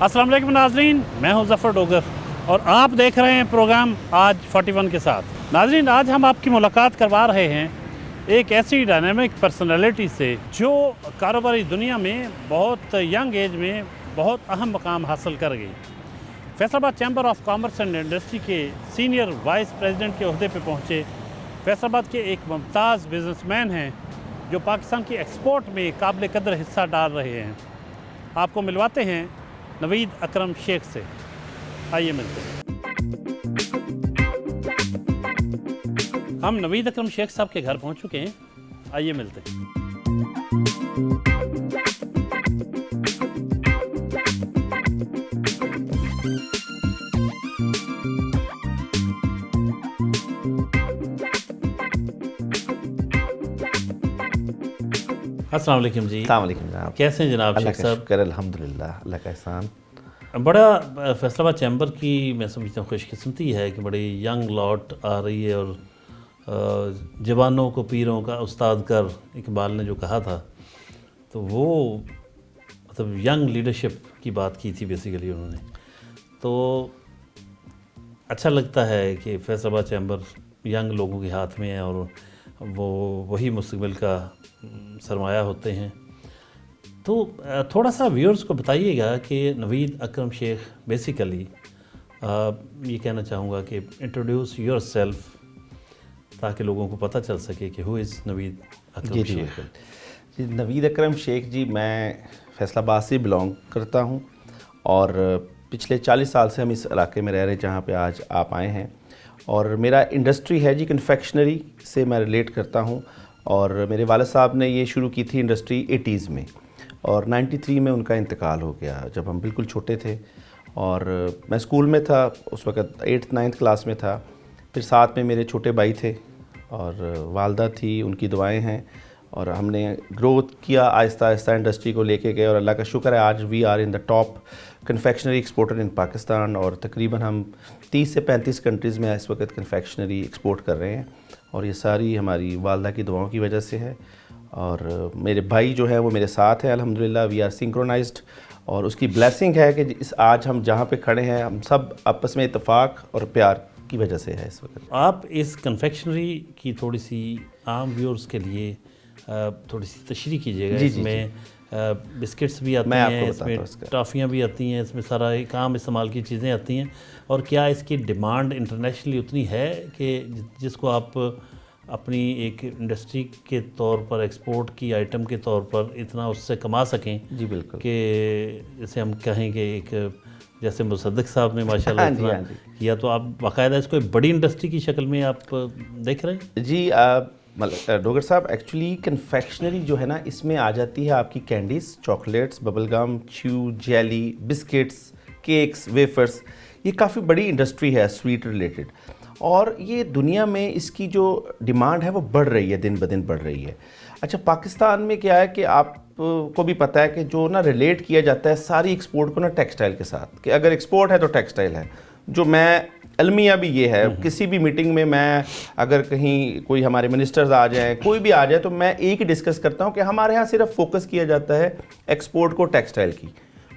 अस्सलाम वालेकुम नाज़रीन, मैं हूं ज़फ़र डोगर और आप देख रहे हैं प्रोग्राम आज 41 के साथ। नाज़रीन, आज हम आपकी मुलाकात करवा रहे हैं एक ऐसी डायनामिक पर्सनालिटी से जो कारोबारी दुनिया में बहुत यंग एज में बहुत अहम मकाम हासिल कर गई। Faisalabad chamber of commerce and industry के सीनियर वाइस प्रेसिडेंट के ओहदे पे पहुँचे फैसलाबाद के एक मुमताज़ बिजनेसमैन हैं जो पाकिस्तान की एक्सपोर्ट में काबिल कदर हिस्सा डाल रहे हैं। आपको मिलवाते हैं नवीद अकरम शेख से। आइए मिलते हैं। हम नवीद अकरम शेख साहब के घर पहुंच चुके हैं, आइए मिलते हैं। अस्सलाम वालेकुम जी। अस्सलाम वालेकुम जनाब। कैसे हैं जनाब शेख साहब? शुक्र अल्हम्दुलिल्लाह, अल्लाह का एहसान। बड़ा फैसलाबाद चैम्बर की मैं समझता हूँ खुशकिस्मती है कि बड़ी यंग लॉट आ रही है और जवानों को पीरों का उस्ताद कर, इकबाल ने जो कहा था, तो वो मतलब यंग लीडरशिप की बात की थी बेसिकली उन्होंने। तो अच्छा लगता है कि फैसलाबाद चैम्बर यंग लोगों के हाथ में है और वो वही मुस्तकबिल का सरमाया होते हैं। तो थोड़ा सा व्यूअर्स को बताइएगा कि नवीद अकरम शेख बेसिकली ये कहना चाहूँगा कि इंट्रोड्यूस योरसेल्फ ताकि लोगों को पता चल सके कि हु इज़ नवीद अकरम शेख। जी, नवीद अकरम शेख जी, मैं फैसलाबाद से बिलोंग करता हूँ और पिछले 40 साल से हम इस इलाके में रह रहे हैं जहाँ पे आज आप आए हैं। और मेरा इंडस्ट्री है जी कन्फेक्शनरी से मैं रिलेट करता हूँ और मेरे वालिद साहब ने ये शुरू की थी इंडस्ट्री 80s में और 93 में उनका इंतकाल हो गया जब हम बिल्कुल छोटे थे। और मैं स्कूल में था उस वक़्त, 8th 9th क्लास में था। फिर साथ में मेरे छोटे भाई थे और वालदा थी, उनकी दुआएं हैं और हमने ग्रोथ किया आहिस्ता आहिस्ता, इंडस्ट्री को लेके गए और अल्लाह का शुक्र है आज we are in the top confectionery exporter in Pakistan और तकरीबन हम 30 से 35 कंट्रीज़ में इस वक्त कन्फेक्शनरी एक्सपोर्ट कर रहे हैं और ये सारी हमारी वालदा की दुआओं की वजह से है। और मेरे भाई जो है वो मेरे साथ है अल्हम्दुलिल्लाह, वी आर सिंक्रोनाइज्ड और उसकी ब्लेसिंग है कि इस आज हम जहाँ पे खड़े हैं हम सब आपस में इत्तेफाक और प्यार की वजह से है इस वक्त। आप इस कन्फेक्शनरी की थोड़ी सी आम व्यूअर्स के लिए थोड़ी सी तशरीह कीजिएगा। इसमें बिस्किट्स भी आते हैं, इसमें टॉफ़ियाँ भी आती हैं, इसमें सारा एक आम इस्तेमाल की चीज़ें आती हैं। और क्या इसकी डिमांड इंटरनेशनली उतनी है कि जिसको आप अपनी एक इंडस्ट्री के तौर पर, एक्सपोर्ट की आइटम के तौर पर इतना उससे कमा सकें? जी बिल्कुल, कि जैसे हम कहें कि एक जैसे मुसद्दिक साहब ने माशाल्लाह इतना किया, तो आप बाकायदा इसको एक बड़ी इंडस्ट्री की शक्ल में आप देख रहे हैं? जी डोगर साहब, एक्चुअली कन्फेक्शनरी जो है ना, इसमें आ जाती है आपकी candies, chocolates, bubblegum, chew, jelly, biscuits, cakes, wafers. ये काफ़ी बड़ी इंडस्ट्री है स्वीट रिलेटेड और ये दुनिया में इसकी जो डिमांड है वो बढ़ रही है, दिन ब दिन बढ़ रही है। अच्छा, पाकिस्तान में क्या है कि आप को भी पता है कि जो ना रिलेट किया जाता है सारी एक्सपोर्ट को ना टेक्सटाइल के साथ, कि अगर एक्सपोर्ट है तो टेक्सटाइल है। जो मैं अलमिया भी ये है, किसी भी मीटिंग में मैं अगर कहीं कोई हमारे मिनिस्टर्स आ जाएं, कोई भी आ जाए, तो मैं एक ही डिस्कस करता हूं कि हमारे यहाँ सिर्फ फोकस किया जाता है एक्सपोर्ट को, टेक्सटाइल की,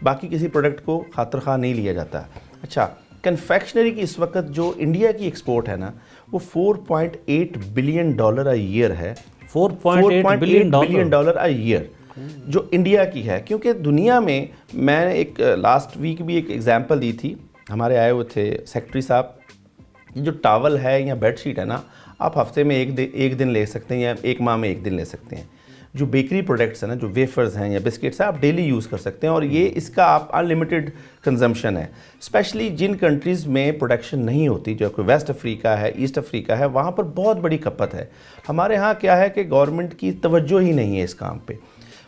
बाकी किसी प्रोडक्ट को खातिर खा नहीं लिया जाता। अच्छा, कन्फेक्शनरी की इस वक्त जो इंडिया की एक्सपोर्ट है ना, वो $4.8 बिलियन अ ईयर है। $4.8 बिलियन अ ईयर जो इंडिया की है। क्योंकि दुनिया में, मैंने एक लास्ट वीक भी एक एग्जांपल दी थी, हमारे आए हुए थे सेक्रेटरी साहब, जो टावल है या बेडशीट है ना, आप हफ्ते में एक दिन ले सकते हैं या एक माह में एक दिन ले सकते हैं। जो बेकरी प्रोडक्ट्स हैं ना, जो वेफर्स हैं या बिस्किट्स हैं, आप डेली यूज़ कर सकते हैं और ये इसका आप अनलिमिटेड कंजम्पशन है। स्पेशली जिन कंट्रीज़ में प्रोडक्शन नहीं होती, जो कोई वेस्ट अफ्रीका है, ईस्ट अफ्रीका है, वहाँ पर बहुत बड़ी खपत है। हमारे यहाँ क्या है कि गवर्नमेंट की तवज्जो ही नहीं है इस काम पे।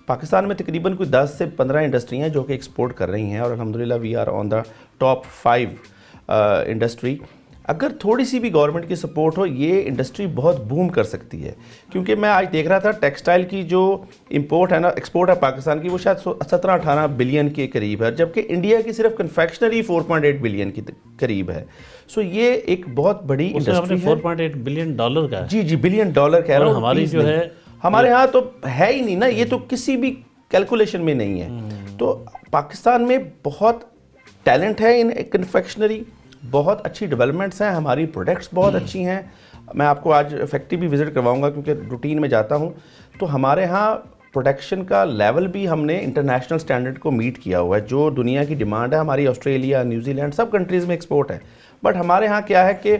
पाकिस्तान में तकरीबन कोई 10 से 15 इंडस्ट्री हैं जो कि एक्सपोर्ट कर रही हैं और अल्हम्दुलिल्लाह we are on the top 5 industry. अगर थोड़ी सी भी गवर्नमेंट की सपोर्ट हो, ये इंडस्ट्री बहुत बूम कर सकती है। क्योंकि मैं आज देख रहा था टेक्सटाइल की जो इंपोर्ट है ना, एक्सपोर्ट है पाकिस्तान की, वो शायद 17-18 बिलियन के करीब है, जबकि इंडिया की सिर्फ कन्फेक्शनरी 4.8 बिलियन की करीब है। सो ये एक बहुत बड़ी इंडस्ट्री है। $4.8 बिलियन का है? जी, बिलियन डॉलर कह रहा हूँ। हमारी जो है, हमारे यहाँ तो है ही नहीं ना, ये तो किसी भी कैलकुलेशन में नहीं है। तो पाकिस्तान में बहुत ٹیلنٹ ہے ان کنفیکشنری, بہت اچھی ڈیولپمنٹس ہیں, ہماری پروڈکٹس بہت اچھی ہیں. میں آپ کو آج فیکٹری بھی وزٹ کرواؤں گا کیونکہ روٹین میں جاتا ہوں. تو ہمارے ہاں پروڈکشن کا لیول بھی ہم نے انٹرنیشنل سٹینڈرڈ کو میٹ کیا ہوا ہے. جو دنیا کی ڈیمانڈ ہے ہماری, آسٹریلیا, نیوزی لینڈ, سب کنٹریز میں ایکسپورٹ ہے. بٹ ہمارے ہاں کیا ہے کہ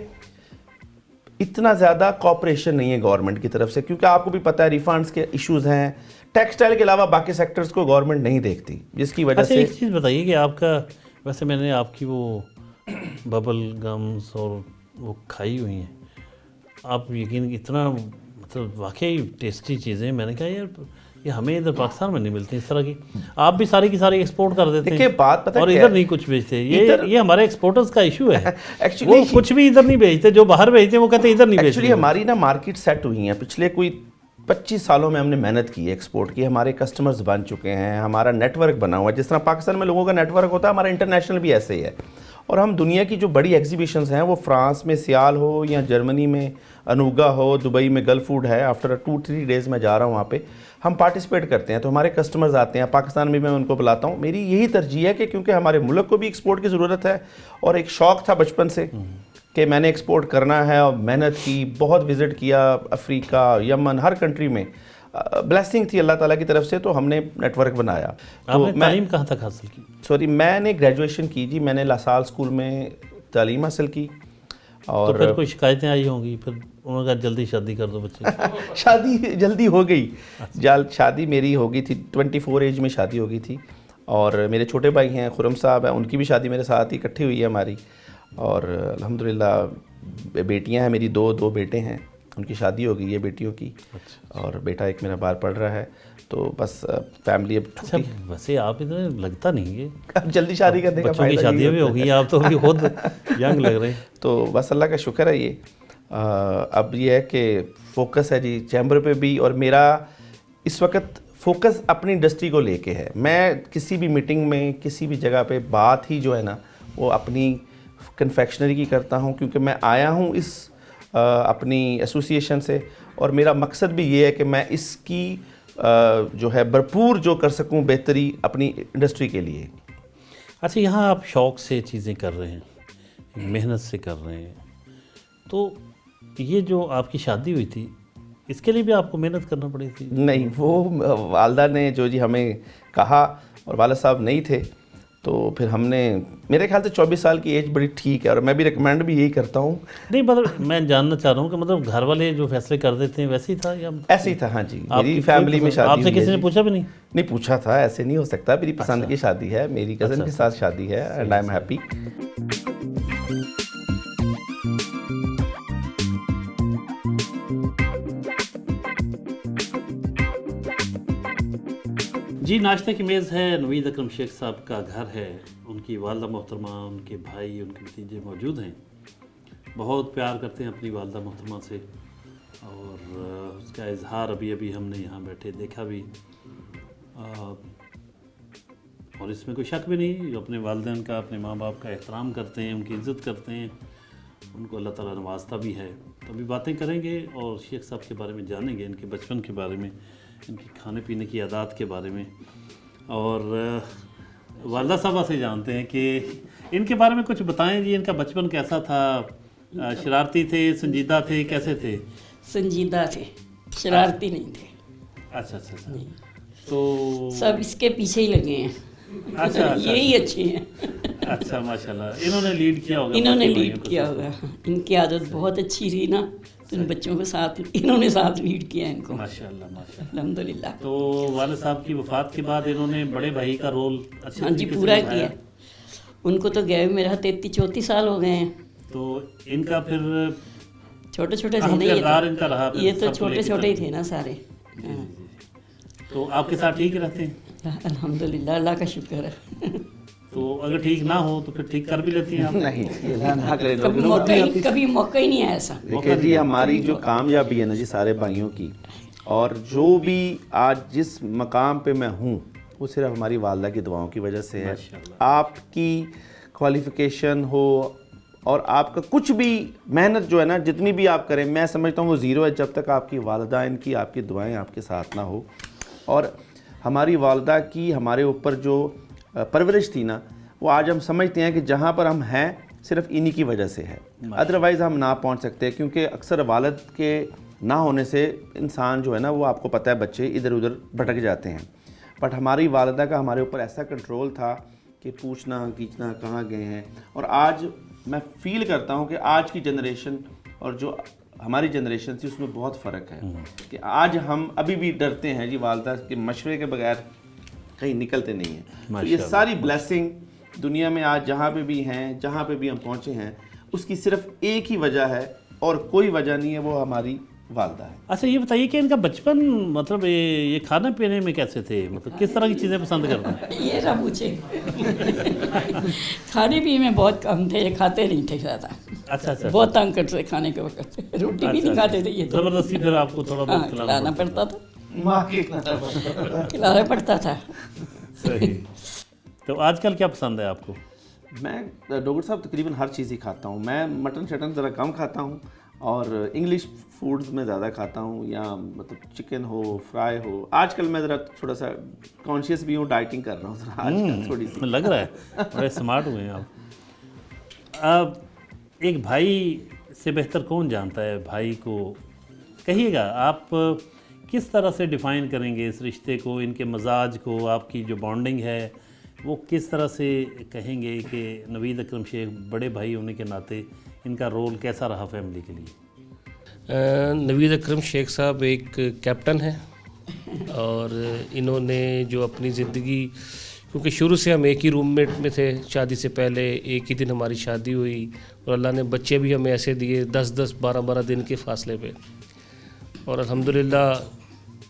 اتنا زیادہ کوآپریشن نہیں ہے گورنمنٹ کی طرف سے, کیونکہ آپ کو بھی پتہ ہے ریفنڈس کے ایشوز ہیں. ٹیکسٹائل کے علاوہ باقی سیکٹرز کو گورنمنٹ نہیں دیکھتی, جس کی وجہ اچھا سے. ایک چیز بتائیے کہ آپ کا, ویسے میں نے آپ کی وہ ببل گمز اور وہ کھائی ہوئی ہیں, آپ یقین اتنا مطلب واقعی ٹیسٹی چیزیں, میں نے کہا یار یہ ہمیں ادھر پاکستان میں نہیں ملتی اس طرح کی. آپ بھی ساری کی ساری ایکسپورٹ کر دیتے ہیں بات پتہ اور ادھر نہیں کچھ بیچتے. یہ ہمارے ایکسپورٹرز کا ایشو ہے. وہ کچھ بھی ادھر نہیں بیچتے, جو باہر بیچتے ہیں وہ کہتے ہیں ادھر نہیں بیچتے. ایکچولی ہماری نا مارکیٹ سیٹ ہوئی ہیں. پچھلے کوئی 25 سالوں میں ہم نے محنت کی ہے ایکسپورٹ کی. ہمارے کسٹمرز بن چکے ہیں, ہمارا نیٹ ورک بنا ہوا ہے. جس طرح پاکستان میں لوگوں کا نیٹ ورک ہوتا ہے, ہمارا انٹرنیشنل بھی ایسے ہی ہے. اور ہم دنیا کی جو بڑی ایگزیبیشنز ہیں, وہ فرانس میں سیال ہو یا جرمنی میں انوگا ہو, دبئی میں گلف فوڈ ہے, آفٹر 2-3 ڈیز میں جا رہا ہوں وہاں پہ, ہم پارٹیسپیٹ کرتے ہیں. تو ہمارے کسٹمرز آتے ہیں, پاکستان میں ان کو بلاتا ہوں. میری یہی ترجیح ہے کہ کیونکہ ہمارے ملک کو بھی ایکسپورٹ کی ضرورت ہے, اور ایک شوق تھا بچپن سے کہ میں نے ایکسپورٹ کرنا ہے, اور محنت کی, بہت وزٹ کیا افریقہ, یمن, ہر کنٹری میں. بلیسنگ تھی اللہ تعالیٰ کی طرف سے, تو ہم نے نیٹ ورک بنایا. آپ نے تعلیم کہاں تک حاصل کی؟ سوری, میں نے گریجویشن کی جی. میں نے لاسال اسکول میں تعلیم حاصل کی. اور تو پھر کوئی شکایتیں آئی ہوں گی, پھر انہوں نے کہا جلدی شادی کر دو بچے. شادی جلدی ہو گئی. شادی میری ہو گئی تھی 24 ایج میں شادی ہو گئی تھی. اور میرے چھوٹے بھائی ہیں خرم صاحب ہیں, ان کی بھی شادی میرے ساتھ ہی اکٹھی ہوئی ہے ہماری. اور الحمدللہ بیٹیاں ہیں میری, دو بیٹے ہیں, ان کی شادی ہو گئی ہے بیٹیوں کی. اور بیٹا ایک میرا باہر پڑھ رہا ہے. تو بس فیملی اب. اچھا ویسے آپ ادھر لگتا نہیں ہے اب جلدی شادی کرنے کا, بچوں کی شادیاں بھی ہو گئی ہیں, آپ تو ابھی خود ینگ لگ رہے ہیں. تو بس اللہ کا شکر ہے. یہ اب یہ ہے کہ فوکس ہے جی چیمبر پہ بھی, اور میرا اس وقت فوکس اپنی انڈسٹری کو لے کے ہے. میں کسی بھی میٹنگ میں, کسی بھی جگہ پہ بات ہی جو ہے نا وہ اپنی کنفیکشنری کی کرتا ہوں, کیونکہ میں آیا ہوں اس اپنی ایسوسیشن سے, اور میرا مقصد بھی یہ ہے کہ میں اس کی جو ہے بھرپور جو کر سکوں بہتری اپنی انڈسٹری کے لیے. اچھا یہاں آپ شوق سے چیزیں کر رہے ہیں, محنت سے کر رہے ہیں, تو یہ جو آپ کی شادی ہوئی تھی اس کے لیے بھی آپ کو محنت کرنا پڑی تھی؟ نہیں, وہ والدہ نے جو جی ہمیں کہا, اور والد صاحب نہیں تھے, تو پھر ہم نے, میرے خیال سے 24 سال کی ایج بڑی ٹھیک ہے, اور میں بھی ریکمینڈ بھی یہی کرتا ہوں. نہیں مطلب میں جاننا چاہ رہا ہوں کہ مطلب گھر والے جو فیصلے کر دیتے ہیں ویسے ہی تھا یا ایسے ہی تھا؟ ہاں جی, میری فیملی میں شادی آپ سے کسی نے پوچھا بھی نہیں؟ نہیں پوچھا تھا, ایسے نہیں ہو سکتا. میری پسند کی شادی ہے, میری کزن کے ساتھ شادی ہے, اینڈ آئی ایم ہیپی. جی ناشتے کی میز ہے. نوید اکرم شیخ صاحب کا گھر ہے, ان کی والدہ محترمہ, ان کے بھائی, ان کے بھتیجے موجود ہیں. بہت پیار کرتے ہیں اپنی والدہ محترمہ سے, اور اس کا اظہار ابھی ہم نے یہاں بیٹھے دیکھا بھی, اور اس میں کوئی شک بھی نہیں. جو اپنے والدین کا, اپنے ماں باپ کا احترام کرتے ہیں, ان کی عزت کرتے ہیں, ان کو اللہ تعالیٰ نوازتا بھی ہے. تو ابھی باتیں کریں گے اور شیخ صاحب کے بارے میں جانیں گے, ان کے بچپن کے بارے میں, ان کی کھانے پینے کی عادات کے بارے میں. اور والدہ صاحبہ سے جانتے ہیں کہ ان کے بارے میں کچھ بتائیں جی. ان کا بچپن کیسا تھا؟ شرارتی تھے, سنجیدہ تھے, کیسے تھے؟ سنجیدہ تھے, شرارتی نہیں تھے. اچھا اچھا اچھا. تو سب اس کے پیچھے ہی لگے ہیں. اچھا یہی اچھے ہیں. اچھا ماشاء اللہ, انہوں نے لیڈ کیا ہوگا. انہوں نے لیڈ کیا ہوگا, ان کی عادت بہت اچھی تھی نا, تو ان بچوں کے ساتھ انہوں نے ساتھ لیڈ کیا ان کو. ماشاء اللہ ماشاء اللہ, الحمدللہ. تو والد صاحب کی وفات کے بعد انہوں نے بڑے بھائی کا رول ہاں جی پورا کیا. ان کو تو گئے میرا 33-34 سال ہو گئے ہیں. تو ان کا پھر چھوٹے چھوٹے تھے اہم نا, کردار ان کا رہا. یہ تو چھوٹے چھوٹے ہی تھے نا سارے. تو آپ کے ساتھ ٹھیک رہتے ہیں؟ الحمدللہ, اللہ کا شکر ہے. تو اگر ٹھیک نہ ہو تو پھر ٹھیک کر بھی لیتی ہیں آپ؟ نہیں, کبھی موقع ہی نہیں آیا ایسا. دیکھیں جی, ہماری جو کامیابی ہے نا جی سارے بھائیوں کی, اور جو بھی آج جس مقام پہ میں ہوں, وہ صرف ہماری والدہ کی دعاؤں کی وجہ سے ہے. آپ کی کوالیفیکیشن ہو اور آپ کا کچھ بھی محنت جو ہے نا, جتنی بھی آپ کریں, میں سمجھتا ہوں وہ زیرو ہے جب تک آپ کی والدین کی, آپ کی دعائیں آپ کے ساتھ نہ ہو. اور ہماری والدہ کی ہمارے اوپر جو پرورش تھی نا, وہ آج ہم سمجھتے ہیں کہ جہاں پر ہم ہیں صرف انہی کی وجہ سے ہے, ادروائز ہم نہ پہنچ سکتے, کیونکہ اکثر والد کے نہ ہونے سے انسان جو ہے نا, وہ آپ کو پتہ ہے بچے ادھر ادھر بھٹک جاتے ہیں. بٹ ہماری والدہ کا ہمارے اوپر ایسا کنٹرول تھا کہ پوچھنا کھینچنا کہاں گئے ہیں. اور آج میں فیل کرتا ہوں کہ آج کی جنریشن اور جو ہماری جنریشن تھی اس میں بہت فرق ہے, کہ آج ہم ابھی بھی ڈرتے ہیں جی والدہ کے مشورے کے بغیر کہیں نکلتے نہیں ہیں. تو یہ ساری بلیسنگ دنیا میں آج جہاں پہ بھی ہیں, جہاں پہ بھی ہم پہنچے ہیں, اس کی صرف ایک ہی وجہ ہے اور کوئی وجہ نہیں ہے, وہ ہماری والدہ ہے. اچھا یہ بتائیے کہ ان کا بچپن مطلب یہ کھانا پینے میں کیسے تھے, مطلب کس طرح کی چیزیں پسند کرتے ہیں؟ یہ نہ پوچھے. کھانے پینے میں بہت کم تھے, یہ کھاتے نہیں تھے زیادہ. اچھا اچھا, بہت تنگ کرتے کھانے کے وقت, روٹی بھی نہیں کھاتے تھے. یہ زبردستی پھر آپ کو تھوڑا بہت کھلانا پڑتا تھا, ماں کے کھلانا پڑتا تھا. صحیح. تو آج کل کیا پسند ہے آپ کو؟ میں ڈوگر صاحب تقریباً ہر چیز ہی کھاتا ہوں. میں مٹن شٹن ذرا کم کھاتا ہوں, اور انگلش فوڈز میں زیادہ کھاتا ہوں, یا مطلب چکن ہو, فرائی ہو. آج کل میں ذرا تھوڑا سا کانشیس بھی ہوں, ڈائٹنگ کر رہا ہوں ذرا آج کل تھوڑی سی. لگ رہا ہے بڑے اسمارٹ ہوئے ہیں آپ. اب ایک بھائی سے بہتر کون جانتا ہے بھائی کو؟ کہیے گا آپ کس طرح سے ڈیفائن کریں گے اس رشتے کو, ان کے مزاج کو, آپ کی جو بانڈنگ ہے وہ کس طرح سے کہیں گے کہ نوید اکرم شیخ بڑے بھائی ہونے کے ناطے ان کا رول کیسا رہا فیملی کے لیے؟ نوید اکرم شیخ صاحب ایک کیپٹن ہیں, اور انہوں نے جو اپنی زندگی, کیونکہ شروع سے ہم ایک ہی روم میٹ میں تھے, شادی سے پہلے ایک ہی دن ہماری شادی ہوئی, اور اللہ نے بچے بھی ہمیں ایسے دیے 10-10 12-12 دن کے فاصلے پہ, اور الحمدللہ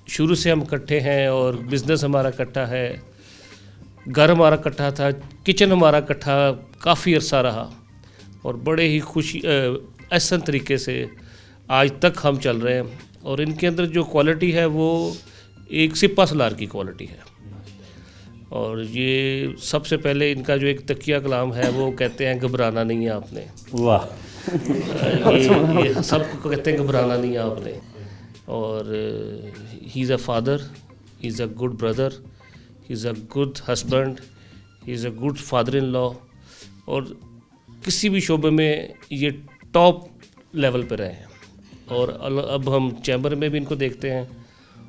شروع سے ہم اکٹھے ہیں, اور بزنس ہمارا اکٹھا ہے, گھر ہمارا اکٹھا تھا, کچن ہمارا اکٹھا کافی عرصہ رہا, اور بڑے ہی خوشی احسن طریقے سے آج تک ہم چل رہے ہیں. اور ان کے اندر جو کوالٹی ہے وہ ایک سپہ سالار کی کوالٹی ہے, اور یہ سب سے پہلے ان کا جو ایک تکیہ کلام ہے وہ کہتے ہیں گھبرانا نہیں ہے آپ نے. واہ. یہ سب کو کہتے ہیں گھبرانا نہیں ہے آپ نے. اور he is a father, he is a good brother, he is a good husband, he is a good father in law, اور کسی بھی شعبے میں یہ ٹاپ لیول پہ رہے ہیں. اور اب ہم چیمبر میں بھی ان کو دیکھتے ہیں,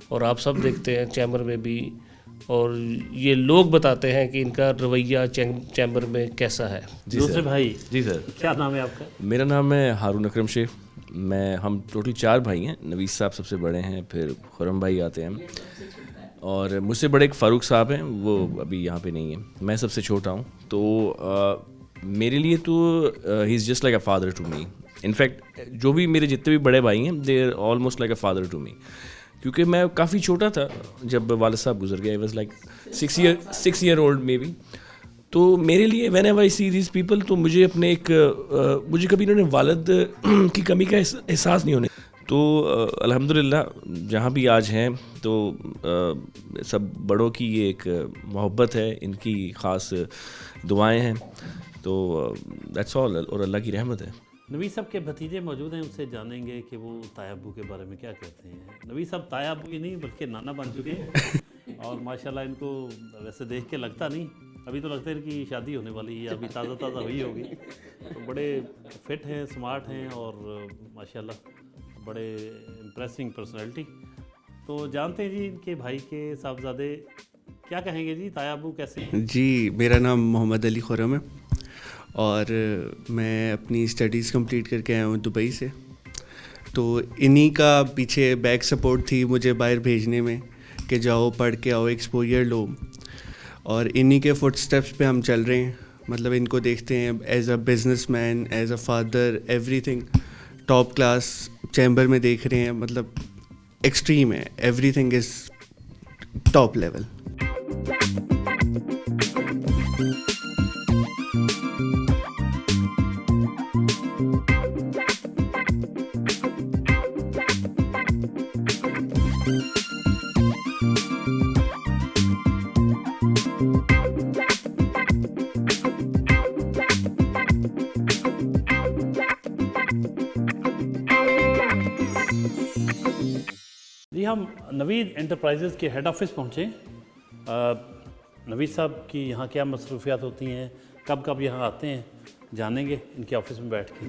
اور آپ سب دیکھتے ہیں چیمبر میں بھی, اور یہ لوگ بتاتے ہیں کہ ان کا رویہ چیمبر میں کیسا ہے. دوسرے بھائی جی سر, کیا نام ہے آپ کا؟ میرا نام ہے ہارون اکرم شیخ. ہم ٹوٹل 4 بھائی ہیں. نوید صاحب سب سے بڑے ہیں, پھر خرم بھائی آتے ہیں, اور مجھ سے بڑے ایک فاروق صاحب ہیں, وہ ابھی یہاں پہ نہیں ہیں. میں سب سے چھوٹا ہوں. تو میرے لیے تو he is just like a father to me. In fact جو بھی میرے جتنے بھی بڑے بھائی ہیں they are almost like a father to me, کیونکہ میں کافی چھوٹا تھا جب والد صاحب گزر گئے. I was like 6 year old may be. تو میرے لیے whenever I see these people, تو مجھے اپنے مجھے کبھی انہوں نے والد کی کمی کا احساس نہیں ہونے. تو الحمدللہ جہاں بھی آج ہیں تو سب بڑوں کی یہ ایک محبت ہے, ان کی خاص دعائیں ہیں. تو دیٹس آل, اور اللہ کی رحمت ہے. نوید صاحب کے بھتیجے موجود ہیں, ان سے جانیں گے کہ وہ تایا ابو کے بارے میں کیا کہتے ہیں. نوید صاحب تایا ابو ہی نہیں بلکہ نانا بن چکے ہیں, اور ماشاءاللہ ان کو ویسے دیکھ کے لگتا نہیں, ابھی تو لگتا ہے کہ شادی ہونے والی ہے, ابھی تازہ ہوئی ہوگی. تو بڑے فٹ ہیں, اسمارٹ ہیں, اور ماشاءاللہ بڑے امپریسنگ پرسنالٹی. تو جانتے ہیں جی ان کے بھائی کے صاحبزادے کیا کہیں گے جی, تایا ابو کیسے ہیں؟ جی میرا نام محمد علی خرم ہے, اور میں اپنی اسٹڈیز کمپلیٹ کر کے آیا ہوں دبئی سے. تو انہی کا پیچھے بیک سپورٹ تھی مجھے باہر بھیجنے میں کہ جاؤ پڑھ کے آؤ, ایکسپوجر لو, اور انہی کے فٹ اسٹیپس پہ ہم چل رہے ہیں. مطلب ان کو دیکھتے ہیں as a businessman, as a father, everything top class chamber میں دیکھ رہے ہیں. مطلب ایکسٹریم ہے, everything is top level. جی ہم نوید انٹرپرائزز کے ہیڈ آفس پہنچے. نوید صاحب کی یہاں کیا مصروفیات ہوتی ہیں, कब कब यहाँ आते हैं, जानेंगे इनके ऑफिस में बैठ के।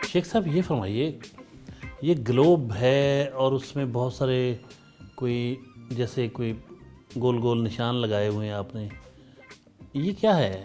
शेख साहब ये फरमाइए, ये ग्लोब है और उसमें बहुत सारे कोई जैसे कोई गोल गोल निशान लगाए हुए हैं आपने, ये क्या है?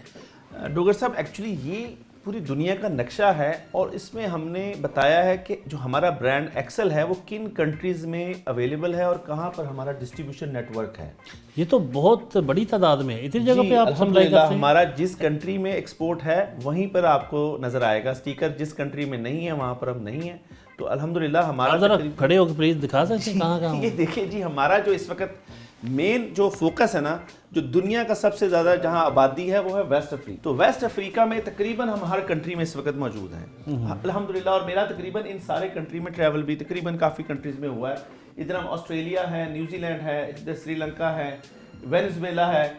डोगर साहब एक्चुअली ये पूरी दुनिया का नक्शा है और इसमें हमने बताया है कि जो हमारा ब्रांड एक्सेल है वो किन कंट्रीज़ में अवेलेबल है और कहाँ पर हमारा डिस्ट्रीब्यूशन नेटवर्क है। ये तो बहुत बड़ी तादाद में है, इतनी जगह जी, पे आप सप्लाई अल्हम्दुलिल्लाह करते हैं। हमारा जिस कंट्री में एक्सपोर्ट है वहीं पर आपको नज़र आएगा स्टिकर, जिस कंट्री में नहीं है वहाँ पर हम नहीं है। तो अल्हम्दुलिल्लाह हमारा आप जरा तकरीबन- खड़े होकर प्लीज दिखा सकते हैं कहाँ कहाँ ये देखिए जी, हमारा जो इस वक्त मेन जो फोकस है ना, जो दुनिया का सबसे ज़्यादा जहां आबादी है वो है वेस्ट अफ्रीका। तो वेस्ट अफ्रीका में तकरीबन हम हर कंट्री में इस वक्त मौजूद हैं अल्हम्दुलिल्लाह। और मेरा तकरीबन इन सारे कंट्री में ट्रैवल भी तकरीबन काफ़ी कंट्रीज़ में हुआ है। इधर हम ऑस्ट्रेलिया है, न्यूजीलैंड है, इधर श्रीलंका है, वेनेजुएला है,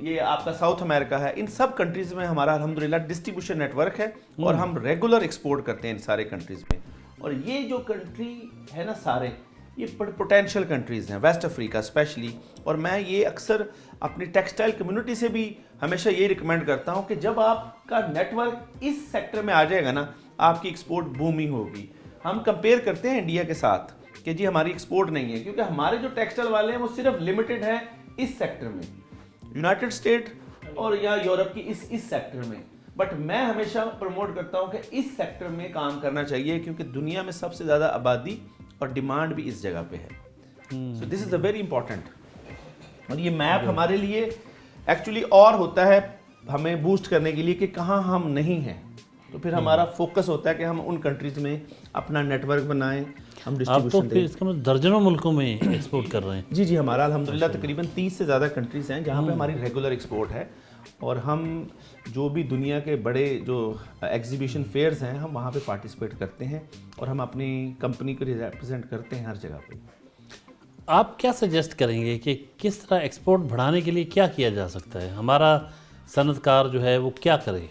ये आपका साउथ अमेरिका है। इन सब कंट्रीज़ में हमारा अल्हम्दुलिल्लाह डिस्ट्रीब्यूशन नेटवर्क है और हम रेगुलर एक्सपोर्ट करते हैं इन सारे कंट्रीज़ में। और ये जो कंट्री है ना सारे, ये पोटेंशियल कंट्रीज़ हैं, वेस्ट अफ्रीका स्पेशली। और मैं ये अक्सर अपनी टेक्सटाइल कम्युनिटी से भी हमेशा ये रिकमेंड करता हूँ कि जब आपका नेटवर्क इस सेक्टर में आ जाएगा ना, आपकी एक्सपोर्ट बूमिंग होगी। हम कंपेयर करते हैं इंडिया के साथ कि जी हमारी एक्सपोर्ट नहीं है, क्योंकि हमारे जो टेक्सटाइल वाले हैं वो सिर्फ लिमिटेड है इस सेक्टर में, यूनाइटेड स्टेट और या यूरोप की इस सेक्टर में। बट मैं हमेशा प्रमोट करता हूँ कि इस सेक्टर में काम करना चाहिए, क्योंकि दुनिया में सबसे ज़्यादा आबादी और डिमांड भी इस जगह पे है। So this is a very important. और ये मैप हमारे लिए एक्चुअली और होता है हमें बूस्ट करने के लिए कि कहाँ हम नहीं हैं। तो फिर हमारा फोकस होता है कि हम उन कंट्रीज़ में अपना नेटवर्क बनाएं, हम आप तो डिस्ट्रीब्यूशन फिर दें। इसका मतलब दर्जनों मुल्कों में एक्सपोर्ट कर रहे हैं। जी जी, हमारा अल्हम्दुलिल्लाह तकरीबन 30 से ज़्यादा कंट्रीज़ हैं जहाँ पे हमारी रेगुलर एक्सपोर्ट है। और हम जो भी दुनिया के बड़े जो एग्जीबिशन फेयर्स हैं हम वहाँ पे पार्टिसिपेट करते हैं और हम अपनी कंपनी को रिप्रेजेंट करते हैं हर जगह पे। आप क्या सजेस्ट करेंगे कि किस तरह एक्सपोर्ट बढ़ाने के लिए क्या किया जा सकता है? हमारा सनतकार जो है वो क्या करे?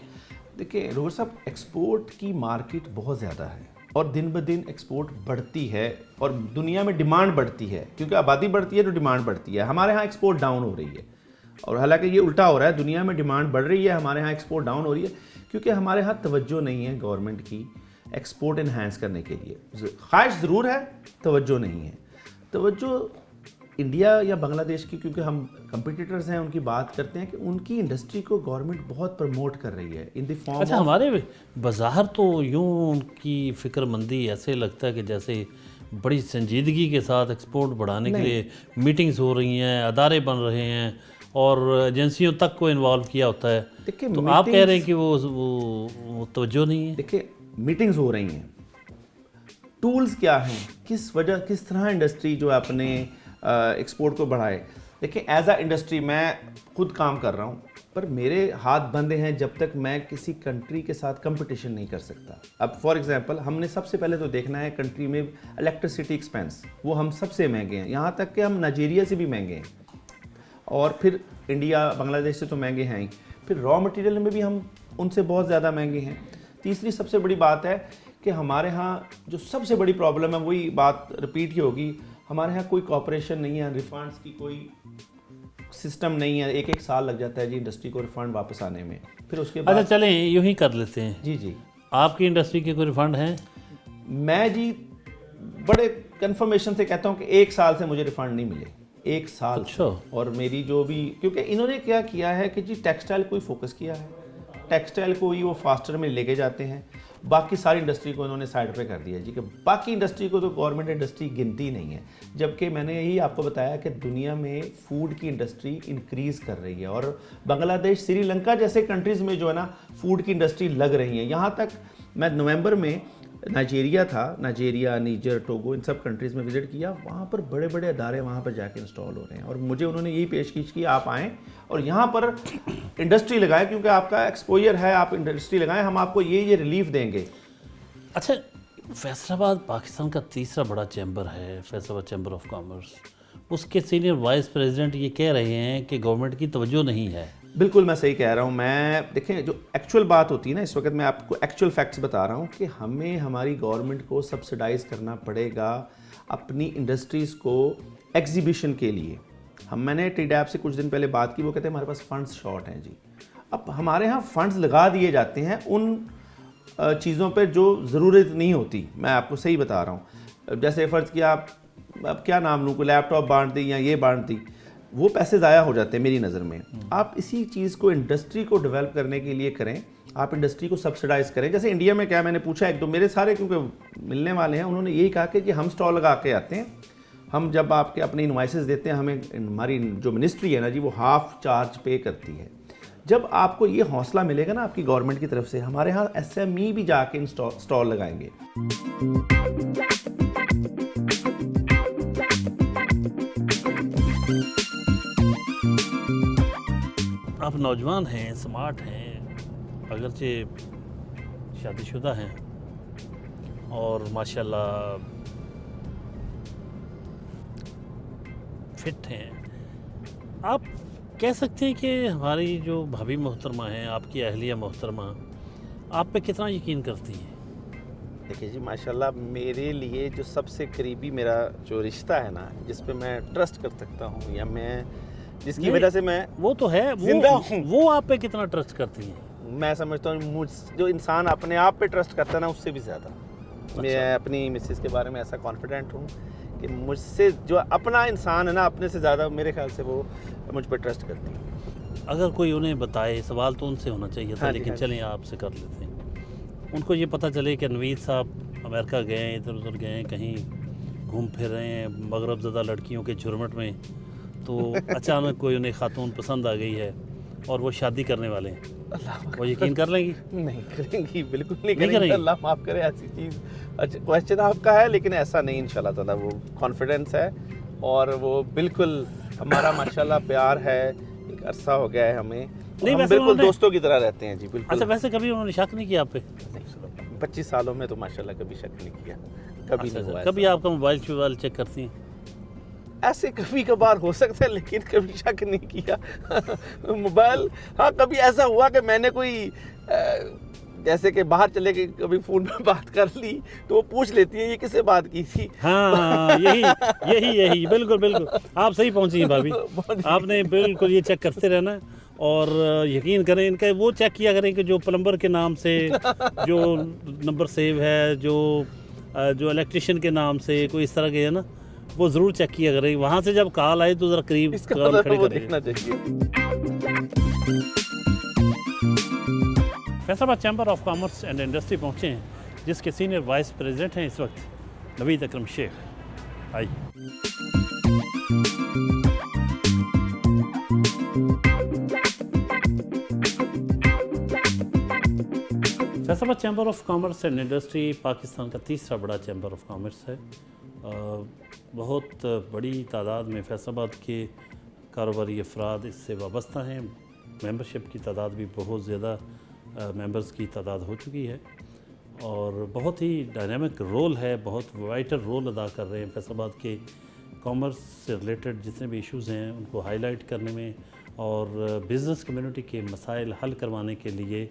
देखिए रोहर साहब, एक्सपोर्ट की मार्केट बहुत ज़्यादा है और दिन ब दिन एक्सपोर्ट बढ़ती है और दुनिया में डिमांड बढ़ती है, क्योंकि आबादी बढ़ती है तो डिमांड बढ़ती है। हमारे यहाँ एक्सपोर्ट डाउन हो रही है और हालांकि ये उल्टा हो रहा है, दुनिया में डिमांड बढ़ रही है, हमारे यहाँ एक्सपोर्ट डाउन हो रही है, क्योंकि हमारे यहाँ तवज्जो नहीं है गवर्नमेंट की एक्सपोर्ट इन्हांस करने के लिए। ख्वाहिश ज़रूर है, तवज्जो नहीं है। तवज्जो इंडिया या बांग्लादेश की, क्योंकि हम कंपटीटर्स हैं, उनकी बात करते हैं कि उनकी इंडस्ट्री को गवर्नमेंट बहुत प्रमोट कर रही है इन द फॉर्म। अच्छा, हमारे बाज़ार तो यूँ उनकी फिक्रमंदी ऐसे लगता है कि जैसे बड़ी संजीदगी के साथ एक्सपोर्ट बढ़ाने के लिए मीटिंग्स हो रही हैं, अदारे बन रहे हैं और एजेंसियों तक को इन्वॉल्व किया होता है। देखिए, तो आप कह रहे हैं कि वो तवज्जो नहीं है। देखिए, मीटिंग्स हो रही हैं, टूल्स क्या हैं, किस तरह इंडस्ट्री जो है अपने एक्सपोर्ट को बढ़ाए। देखिए, एज अ इंडस्ट्री मैं खुद काम कर रहा हूँ, पर मेरे हाथ बंधे हैं जब तक मैं किसी कंट्री के साथ कंपटीशन नहीं कर सकता। अब फॉर एग्जांपल, हमने सबसे पहले तो देखना है कंट्री में इलेक्ट्रिसिटी एक्सपेंस, वो हम सबसे महंगे हैं, यहाँ तक कि हम नाइजीरिया से भी महंगे हैं, और फिर इंडिया बांग्लादेश से तो महंगे हैं ही, फिर रॉ मटेरियल में भी हम उनसे बहुत ज़्यादा महंगे हैं। तीसरी सबसे बड़ी बात है कि हमारे यहाँ जो सबसे बड़ी प्रॉब्लम है, वही बात रिपीट ही होगी, हमारे यहाँ कोई कॉपरेशन नहीं है, रिफंड्स की कोई सिस्टम नहीं है। एक साल लग जाता है जी इंडस्ट्री को रिफंड वापस आने में। फिर उसके बाद अच्छा चलें यूँ ही कर लेते हैं। जी जी, आपकी इंडस्ट्री के कोई रिफंड हैं? मैं जी बड़े कन्फर्मेशन से कहता हूँ कि 1 साल से मुझे रिफंड नहीं मिले, 1 साल। अच्छा। और मेरी जो भी, क्योंकि इन्होंने क्या किया है कि जी टेक्सटाइल को ही फोकस किया है, टेक्सटाइल को ही वो फास्टर में लेके जाते हैं, बाकी सारी इंडस्ट्री को इन्होंने साइड पे कर दिया जी, कि बाकी इंडस्ट्री को तो गवर्नमेंट इंडस्ट्री गिनती नहीं है। जबकि मैंने यही आपको बताया कि दुनिया में फूड की इंडस्ट्री इंक्रीज़ कर रही है और बांग्लादेश, श्रीलंका जैसे कंट्रीज़ में जो है ना फूड की इंडस्ट्री लग रही है। यहाँ तक मैं नवंबर में नाइजीरिया, नीजर, टोगो, इन सब कंट्रीज़ में विज़िट किया, वहाँ पर बड़े बड़े अदारे वहाँ पर जाके इंस्टॉल हो रहे हैं और मुझे उन्होंने यही पेशकश की, आप आएँ और यहाँ पर इंडस्ट्री लगाएं, क्योंकि आपका एक्सपोजर है, आप इंडस्ट्री लगाएं, हम आपको ये रिलीफ देंगे। अच्छा, फैसलाबाद पाकिस्तान का तीसरा बड़ा चैम्बर है, फैसलाबाद चैम्बर ऑफ कॉमर्स, उसके सीनियर वाइस प्रेसिडेंट ये कह रहे हैं कि गवर्नमेंट की तवज्जो नहीं है। बिल्कुल मैं सही कह रहा हूँ। मैं देखें, जो एक्चुअल बात होती है ना, इस वक्त मैं आपको एक्चुअल फैक्ट्स बता रहा हूँ कि हमें हमारी गवर्नमेंट को सब्सिडाइज करना पड़ेगा अपनी इंडस्ट्रीज़ को ایگزیبیشن کے لیے میں نے ٹی ڈیپ سے کچھ دن پہلے بات کی, وہ کہتے ہیں ہمارے پاس فنڈز شارٹ ہیں جی. اب ہمارے ہاں فنڈز لگا دیے جاتے ہیں ان چیزوں پہ جو ضرورت نہیں ہوتی. میں آپ کو صحیح بتا رہا ہوں, جیسے فرض کیا آپ اب کیا نام لوں, کوئی لیپ ٹاپ بانٹ دی یا یہ بانٹ دی, وہ پیسے ضائع ہو جاتے ہیں میری نظر میں. آپ اسی چیز کو انڈسٹری کو ڈیولپ کرنے کے لیے کریں, آپ انڈسٹری کو سبسڈائز کریں. جیسے انڈیا میں کیا, میں نے پوچھا ایک دو میرے سارے کیونکہ ملنے والے ہیں, انہوں نے یہی کہا کہ ہم سٹال لگا کے آتے ہیں, ہم جب آپ کے اپنے انوائسز دیتے ہیں ہمیں ہماری جو منسٹری ہے نا جی وہ ہاف چارج پے کرتی ہے. جب آپ کو یہ حوصلہ ملے گا نا آپ کی گورنمنٹ کی طرف سے, ہمارے ہاں ایس ایم ای بھی جا کے سٹال لگائیں گے. آپ نوجوان ہیں, سمارٹ ہیں, اگرچہ شادی شدہ ہیں اور ماشاءاللہ فٹ ہیں. آپ کہہ سکتے ہیں کہ ہماری جو بھابھی محترمہ ہیں, آپ کی اہلیہ محترمہ, آپ پہ کتنا یقین کرتی ہیں؟ دیکھیے جی ماشاءاللہ میرے لیے جو سب سے قریبی میرا جو رشتہ ہے نا, جس پہ میں ٹرسٹ کر سکتا ہوں یا میں جس کی وجہ سے میں وہ تو ہے, زندہ ہوں, وہ آپ پہ کتنا ٹرسٹ کرتی ہیں؟ میں سمجھتا ہوں جو انسان اپنے آپ پہ ٹرسٹ کرتا ہے نا اس سے بھی زیادہ. میں اپنی مسز کے بارے میں ایسا کانفیڈنٹ ہوں کہ مجھ سے جو اپنا انسان ہے نا, اپنے سے زیادہ میرے خیال سے وہ مجھ پہ ٹرسٹ کرتی ہے. اگر کوئی انہیں بتائے, سوال تو ان سے ہونا چاہیے تھا, ہاں جی, لیکن ہاں جی. چلیں آپ سے کر لیتے ہیں. ان کو یہ پتہ چلے کہ نوید صاحب امریکہ گئے ہیں, ادھر ادھر گئے ہیں, کہیں گھوم پھر رہے ہیں مغرب زدہ لڑکیوں کے جھرمٹ میں, تو اچانک کوئی انہیں خاتون پسند آ گئی ہے اور وہ شادی کرنے والے ہیں, وہ یقین کر لیں گی؟ نہیں کریں گی, بالکل نہیں کریں گی. اللہ معاف کرے ایسی چیز. اچھا کویشچن آپ کا ہے, لیکن ایسا نہیں انشاءاللہ تعالیٰ. وہ کانفیڈنس ہے اور وہ بالکل ہمارا ماشاءاللہ پیار ہے, ایک عرصہ ہو گیا ہے ہمیں, ہم بالکل دوستوں کی طرح رہتے ہیں جی. بالکل. اچھا ویسے کبھی انہوں نے شک نہیں کیا آپ پہ؟ 25 سالوں میں تو ماشاءاللہ کبھی شک نہیں کیا, کبھی نہیں ہوا. کبھی آپ کا موبائل چیک کرتی ہیں؟ ایسے کبھی کبھار ہو سکتا ہے, لیکن کبھی شک نہیں کیا. موبائل ہاں کبھی ایسا ہوا کہ میں نے کوئی جیسے کہ باہر چلے کے کبھی فون پہ بات کر لی تو وہ پوچھ لیتی ہیں یہ کس سے بات کی تھی. ہاں یہی بالکل آپ صحیح پہنچی ہیں بھابھی, آپ نے بالکل یہ چیک کرتے رہنا. اور یقین کریں ان کا وہ چیک کیا کریں کہ جو پلمبر کے نام سے جو نمبر سیو ہے, جو الیکٹریشین کے نام سے کوئی اس طرح کے ہے نا, وہ ضرور چیک کیا کریں. وہاں سے جب کال آئے تو ذرا قریب کال کھڑے کریں. دیکھنا چاہیے. فیصل آباد chamber of commerce and industry پہنچے ہیں, جس کے سینئر وائس پریزیڈنٹ ہیں اس وقت نوید اکرم شیخ. آئیے. فیصل آباد chamber of commerce and industry Pakistan کا تیسرا بڑا چیمبر آف کامرس ہے. بہت بڑی تعداد میں فیصل آباد کے کاروباری افراد اس سے وابستہ ہیں. ممبرشپ کی تعداد بھی بہت زیادہ ممبرز کی تعداد ہو چکی ہے اور بہت ہی ڈائنامک رول ہے, بہت وائٹل رول ادا کر رہے ہیں. فیصل آباد کے کامرس سے ریلیٹڈ جتنے بھی ایشوز ہیں ان کو ہائی لائٹ کرنے میں اور بزنس کمیونٹی کے مسائل حل کروانے کے لیے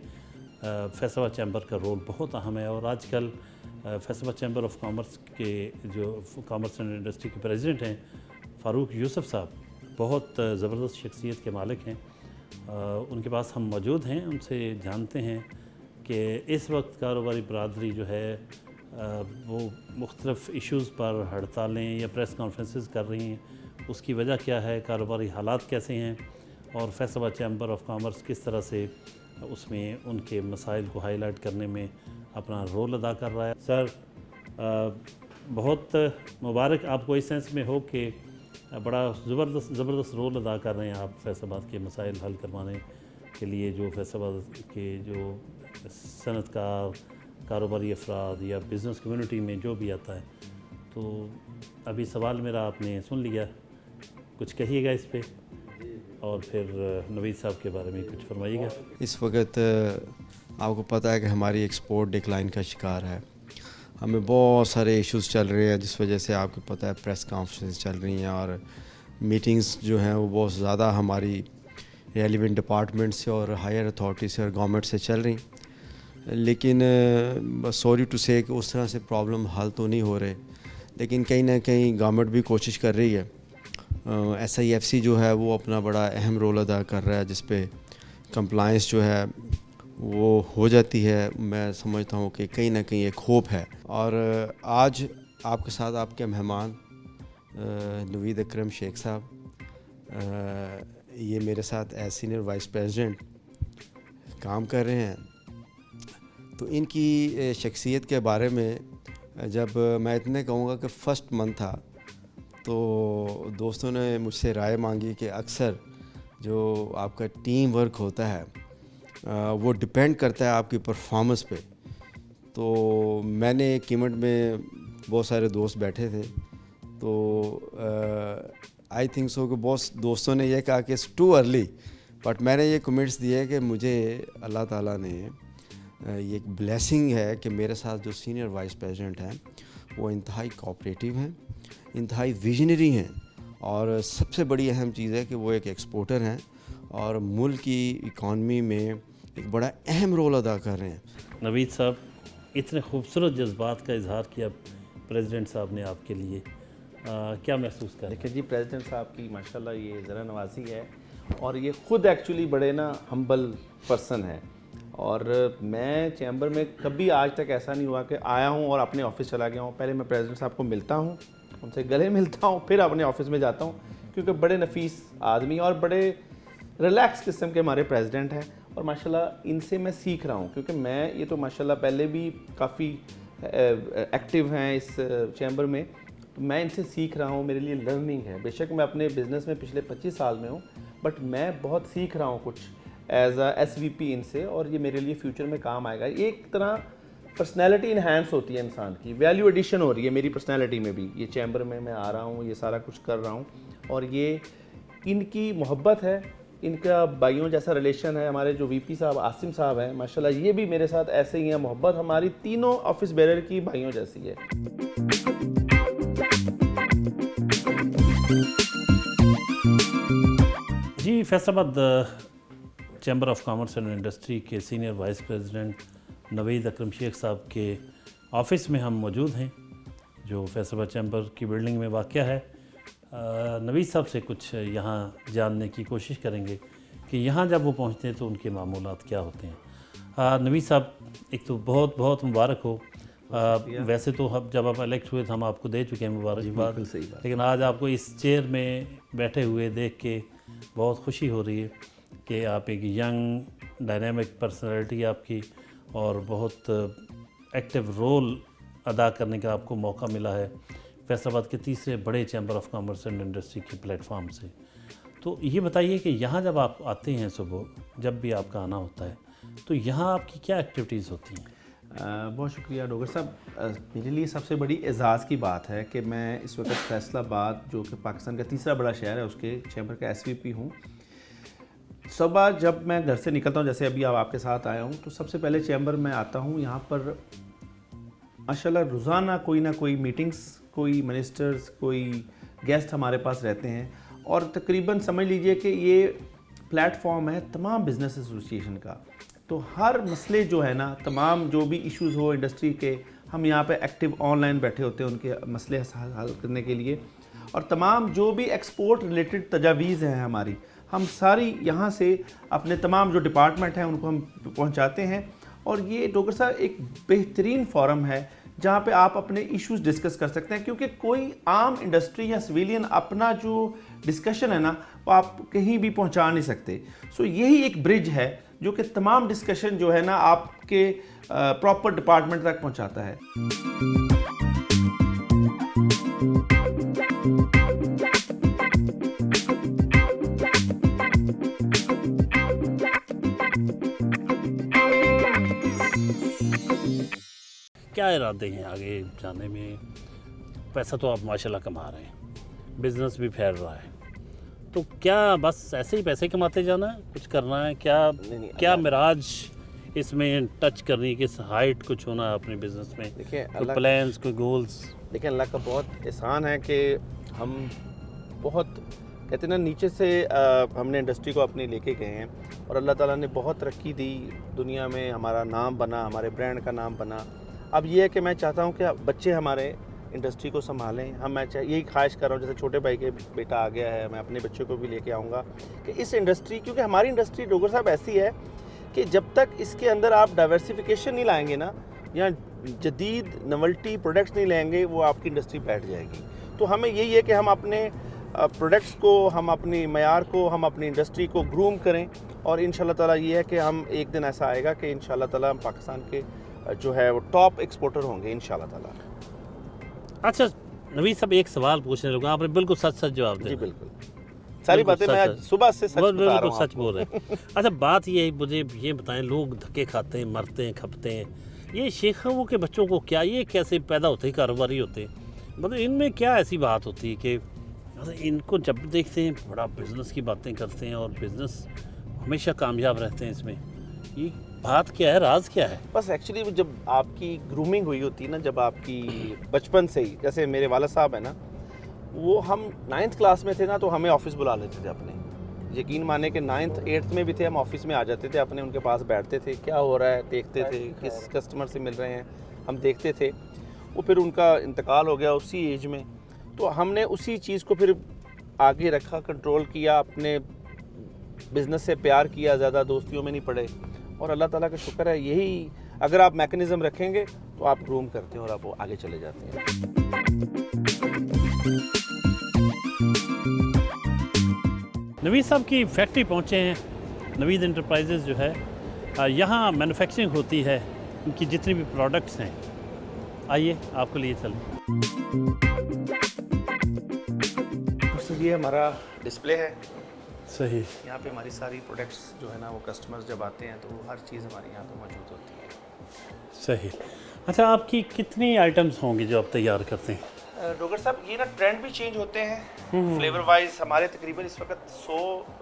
فیصل آباد چیمبر کا رول بہت اہم ہے. اور آج کل فیصل آباد چیمبر آف کامرس کے جو کامرس اینڈ انڈسٹری کے پریزیڈنٹ ہیں فاروق یوسف صاحب, بہت زبردست شخصیت کے مالک ہیں. ان کے پاس ہم موجود ہیں, ان سے جانتے ہیں کہ اس وقت کاروباری برادری جو ہے وہ مختلف ایشوز پر ہڑتالیں یا پریس کانفرنسز کر رہی ہیں, اس کی وجہ کیا ہے, کاروباری حالات کیسے ہیں اور فیصل آباد چیمبر آف کامرس کس طرح سے اس میں ان کے مسائل کو ہائی لائٹ کرنے میں اپنا رول ادا کر رہا ہے. سر بہت مبارک آپ کو اس سینس میں ہو کہ بڑا زبردست رول ادا کر رہے ہیں آپ فیصل آباد کے مسائل حل کروانے کے لیے. جو فیصل آباد کے جو صنعت کار, کاروباری افراد یا بزنس کمیونٹی میں جو بھی آتا ہے, تو ابھی سوال میرا آپ نے سن لیا, کچھ کہیے گا اس پہ اور پھر نوید صاحب کے بارے میں کچھ فرمائیے گا. اس وقت آپ کو پتہ ہے کہ ہماری ایکسپورٹ ڈکلائن کا شکار ہے. ہمیں بہت سارے ایشوز چل رہے ہیں جس وجہ سے آپ کو پتہ ہے پریس کانفرنس چل رہی ہیں اور میٹنگز جو ہیں وہ بہت زیادہ ہماری ریلیونٹ ڈپارٹمنٹ سے اور ہائر اتھارٹی سے اور گورنمنٹ سے چل رہی. لیکن سوری ٹو سے کہ اس طرح سے پرابلم حل تو نہیں ہو رہے, لیکن کہیں نہ کہیں گورنمنٹ بھی کوشش کر رہی ہے SIFC جو ہے وہ اپنا بڑا اہم رول ادا کر رہا ہے, جس پہ کمپلائنس جو ہے وہ ہو جاتی ہے. میں سمجھتا ہوں کہ کہیں نہ کہیں ایک ہوپ ہے. اور آج آپ کے ساتھ آپ کے مہمان نوید اکرم شیخ صاحب, یہ میرے ساتھ ایز سینئر وائس پریزیڈنٹ کام کر رہے ہیں. تو ان کی شخصیت کے بارے میں جب میں اتنے کہوں گا کہ فرسٹ منتھ تھا تو دوستوں نے مجھ سے رائے مانگی کہ اکثر جو آپ کا ٹیم ورک ہوتا ہے وہ ڈپینڈ کرتا ہے آپ کی پرفارمنس پہ. تو میں نے ایک ایونٹ میں بہت سارے دوست بیٹھے تھے, تو آئی تھنک سو کہ بہت دوستوں نے یہ کہا کہ اٹس ٹو ارلی, بٹ میں نے یہ کمنٹس دیے کہ مجھے اللہ تعالیٰ نے یہ ایک بلیسنگ ہے کہ میرے ساتھ جو سینئر وائس پریزیڈنٹ ہیں وہ انتہائی کوآپریٹیو ہیں, انتہائی ویژنری ہیں, اور سب سے بڑی اہم چیز ہے کہ وہ ایک ایکسپورٹر ہیں اور ملک کی اکانومی میں ایک بڑا اہم رول ادا کر رہے ہیں. نوید صاحب, اتنے خوبصورت جذبات کا اظہار کیا پریزیڈنٹ صاحب نے آپ کے لیے, کیا محسوس کریں؟ دیکھیں جی, پریزیڈنٹ صاحب کی ماشاءاللہ یہ ذرا نوازی ہے, اور یہ خود ایکچولی بڑے نا ہمبل پرسن ہے. اور میں چیمبر میں کبھی آج تک ایسا نہیں ہوا کہ آیا ہوں اور اپنے آفس چلا گیا ہوں. پہلے میں پریزیڈنٹ صاحب کو ملتا ہوں, ان سے گلے ملتا ہوں, پھر اپنے آفس میں جاتا ہوں, کیونکہ بڑے نفیس آدمی اور بڑے ریلیکس قسم کے ہمارے پریزیڈنٹ ہیں. اور ماشاءاللہ ان سے میں سیکھ رہا ہوں, کیونکہ میں یہ تو ماشاءاللہ پہلے بھی کافی ایکٹیو ہیں اس چیمبر میں, تو میں ان سے سیکھ رہا ہوں. میرے لیے لرننگ ہے. بے شک میں اپنے بزنس میں پچھلے 25 سال میں ہوں, بٹ میں بہت سیکھ رہا ہوں کچھ ایز اے SVP ان سے, اور یہ میرے لیے فیوچر میں کام آئے گا. ایک طرح پرسنالٹی انہینس ہوتی ہے انسان کی, ویلیو ایڈیشن ہو رہی ہے میری پرسنالٹی میں بھی. یہ چیمبر میں آ رہا ہوں, یہ سارا کچھ کر رہا ہوں, اور یہ ان کی محبت ہے, ان کا بھائیوں جیسا ریلیشن ہے. ہمارے جو VP صاحب عاصم صاحب ہیں ماشاءاللہ, یہ بھی میرے ساتھ ایسے ہی ہیں. محبت ہماری تینوں آفس بیرر کی بھائیوں جیسی ہے. جی, فیصل آباد chamber of commerce and industry کے سینئر وائس پریزیڈنٹ نوید اکرم شیخ صاحب کے آفس میں ہم موجود ہیں, جو فیصل آباد چیمبر کی بلڈنگ میں واقع ہے. نوید صاحب سے کچھ یہاں جاننے کی کوشش کریں گے کہ یہاں جب وہ پہنچتے ہیں تو ان کے معمولات کیا ہوتے ہیں. نوید صاحب, ایک تو بہت بہت مبارک ہو. ویسے تو جب آپ الیکٹ ہوئے تو ہم آپ کو دے چکے ہیں مبارکباد, لیکن آج آپ کو اس چیئر میں بیٹھے ہوئے دیکھ کے بہت خوشی ہو رہی ہے کہ آپ ایک ینگ ڈائنامک پرسنالٹی آپ کی, اور بہت ایکٹیو رول ادا کرنے کا آپ کو موقع ملا ہے فیصل آباد کے تیسرے بڑے chamber of commerce and industry کے پلیٹ فارم سے. تو یہ بتائیے کہ یہاں جب آپ آتے ہیں صبح, جب بھی آپ کا آنا ہوتا ہے, تو یہاں آپ کی کیا ایکٹیویٹیز ہوتی ہیں؟ بہت شکریہ ڈاکٹر صاحب. میرے لیے سب سے بڑی اعزاز کی بات ہے کہ میں اس وقت فیصل آباد, جو کہ پاکستان کا تیسرا بڑا شہر ہے, اس کے چیمبر کا SVP ہوں. صبح جب میں گھر سے نکلتا ہوں, جیسے ابھی آپ کے ساتھ آیا ہوں, تو سب سے پہلے چیمبر میں آتا ہوں. یہاں پر ماشاءاللہ روزانہ کوئی نہ کوئی میٹنگز, کوئی منسٹرز, کوئی گیسٹ ہمارے پاس رہتے ہیں, اور تقریباً سمجھ لیجئے کہ یہ پلیٹ فارم ہے تمام بزنس ایسوسیشن کا. تو ہر مسئلے جو ہے نا, تمام جو بھی ایشوز ہو انڈسٹری کے, ہم یہاں پہ ایکٹیو آن لائن بیٹھے ہوتے ہیں ان کے مسئلے حل کرنے کے لیے. اور تمام جو بھی ایکسپورٹ ریلیٹڈ تجاویز ہیں ہماری, ہم ساری یہاں سے اپنے تمام جو ڈپارٹمنٹ ہیں ان کو ہم پہنچاتے ہیں. اور یہ ڈاکٹر صاحب ایک بہترین فورم ہے جہاں پہ آپ اپنے ایشوز ڈسکس کر سکتے ہیں, کیونکہ کوئی عام انڈسٹری یا سویلین اپنا جو ڈسکشن ہے نا وہ آپ کہیں بھی پہنچا نہیں سکتے. سو یہی ایک برج ہے جو کہ تمام ڈسکشن جو ہے نا آپ کے پراپر ڈپارٹمنٹ تک پہنچاتا ہے. کیا ارادے ہیں آگے جانے میں؟ پیسہ تو آپ ماشاءاللہ کما رہے ہیں, بزنس بھی پھیل رہا ہے, تو کیا بس ایسے ہی پیسے کماتے جانا ہے, کچھ کرنا ہے کیا معراج اس میں ٹچ کرنی ہے, کس ہائٹ کچھ ہونا ہے اپنے بزنس میں, کوئی پلانس, کوئی گولز؟ دیکھیں, اللہ کا بہت احسان ہے کہ ہم بہت کہتے ہیں نا نیچے سے ہم نے انڈسٹری کو اپنی لے کے گئے ہیں, اور اللہ تعالیٰ نے بہت ترقی دی دنیا میں, ہمارا نام بنا, ہمارے برانڈ کا نام بنا. اب یہ ہے کہ میں چاہتا ہوں کہ بچے ہمارے इंडस्ट्री को संभालें। मैं यही ख्वाहिश कर रहा हूँ, जैसे छोटे भाई के बेटा आ गया है, मैं अपने बच्चों को भी लेके आऊँगा कि इस इंडस्ट्री, क्योंकि हमारी इंडस्ट्री डोगर साहब ऐसी है कि जब तक इसके अंदर आप डाइवर्सिफिकेशन नहीं लाएंगे ना, या जदीद नवल्टी प्रोडक्ट्स नहीं लेंगे, वो आपकी इंडस्ट्री बैठ जाएगी। तो हमें यही है कि हम अपने प्रोडक्ट्स को, हम अपनी मयार को, हम अपनी इंडस्ट्री को ग्रूम करें, और इंशाल्लाह ताला ये है कि हम एक दिन ऐसा आएगा कि इंशाल्लाह ताला हम पाकिस्तान के जो है वो टॉप एक्सपोर्टर होंगे इंशाल्लाह ताला। अच्छा नवीद साहब, एक सवाल पूछने लगा, आपने बिल्कुल सच सच जवाब जी दिया। बिल्कुल, सारी बातें मैं आज सुबह से सच बता रहा बिल्कुल हूँ सच आपको। बोल रहे हैं। अच्छा बात ये है, मुझे ये बताएं, लोग धक्के खाते हैं, मरते हैं, खपते हैं, ये शेखों के बच्चों को क्या, ये कैसे पैदा होते हैं, कारोबारी होते हैं, मतलब इनमें क्या ऐसी बात होती है कि मतलब इनको जब देखते हैं बड़ा बिजनेस की बातें करते हैं और बिजनेस हमेशा कामयाब रहते हैं, इसमें ये बात क्या है, राज क्या है? बस एक्चुअली जब आपकी ग्रूमिंग हुई होती है ना, जब आपकी बचपन से ही, जैसे मेरे वाला साहब है ना, वो हम 9th क्लास में थे ना, तो हमें ऑफिस बुला लेते थे अपने, यकीन माने कि 9th 8th में भी थे, हम ऑफिस में आ जाते थे, अपने उनके पास बैठते थे, क्या हो रहा है देखते थे, किस कस्टमर से मिल रहे हैं हम देखते थे। वो फिर उनका इंतकाल हो गया उसी एज में, तो हमने उसी चीज़ को फिर आगे रखा, कंट्रोल किया, अपने बिज़नेस से प्यार किया, ज़्यादा दोस्तियों में नहीं पड़े, और अल्लाह ताला का शुक्र है, यही अगर आप मैकेनिज़्म रखेंगे तो आप ग्रूम करते हैं और आप आगे चले जाते हैं। नवीद साहब की फैक्ट्री पहुँचे हैं, नवीद इंटरप्राइजेज़ जो है, यहाँ मैन्युफैक्चरिंग होती है, इनकी जितनी भी प्रोडक्ट्स हैं। आइए आपको लिए चलें। तो ये हमारा डिस्प्ले है, सही। यहाँ पे हमारी सारी प्रोडक्ट्स जो है ना, वो कस्टमर्स जब आते हैं तो हर चीज़ हमारे यहाँ पे मौजूद होती है। सही। अच्छा आपकी कितनी आइटम्स होंगी जो आप तैयार करते हैं? डोगर साहब, ये ना ट्रेंड भी चेंज होते हैं, फ्लेवर वाइज हमारे तकरीबन इस वक्त 100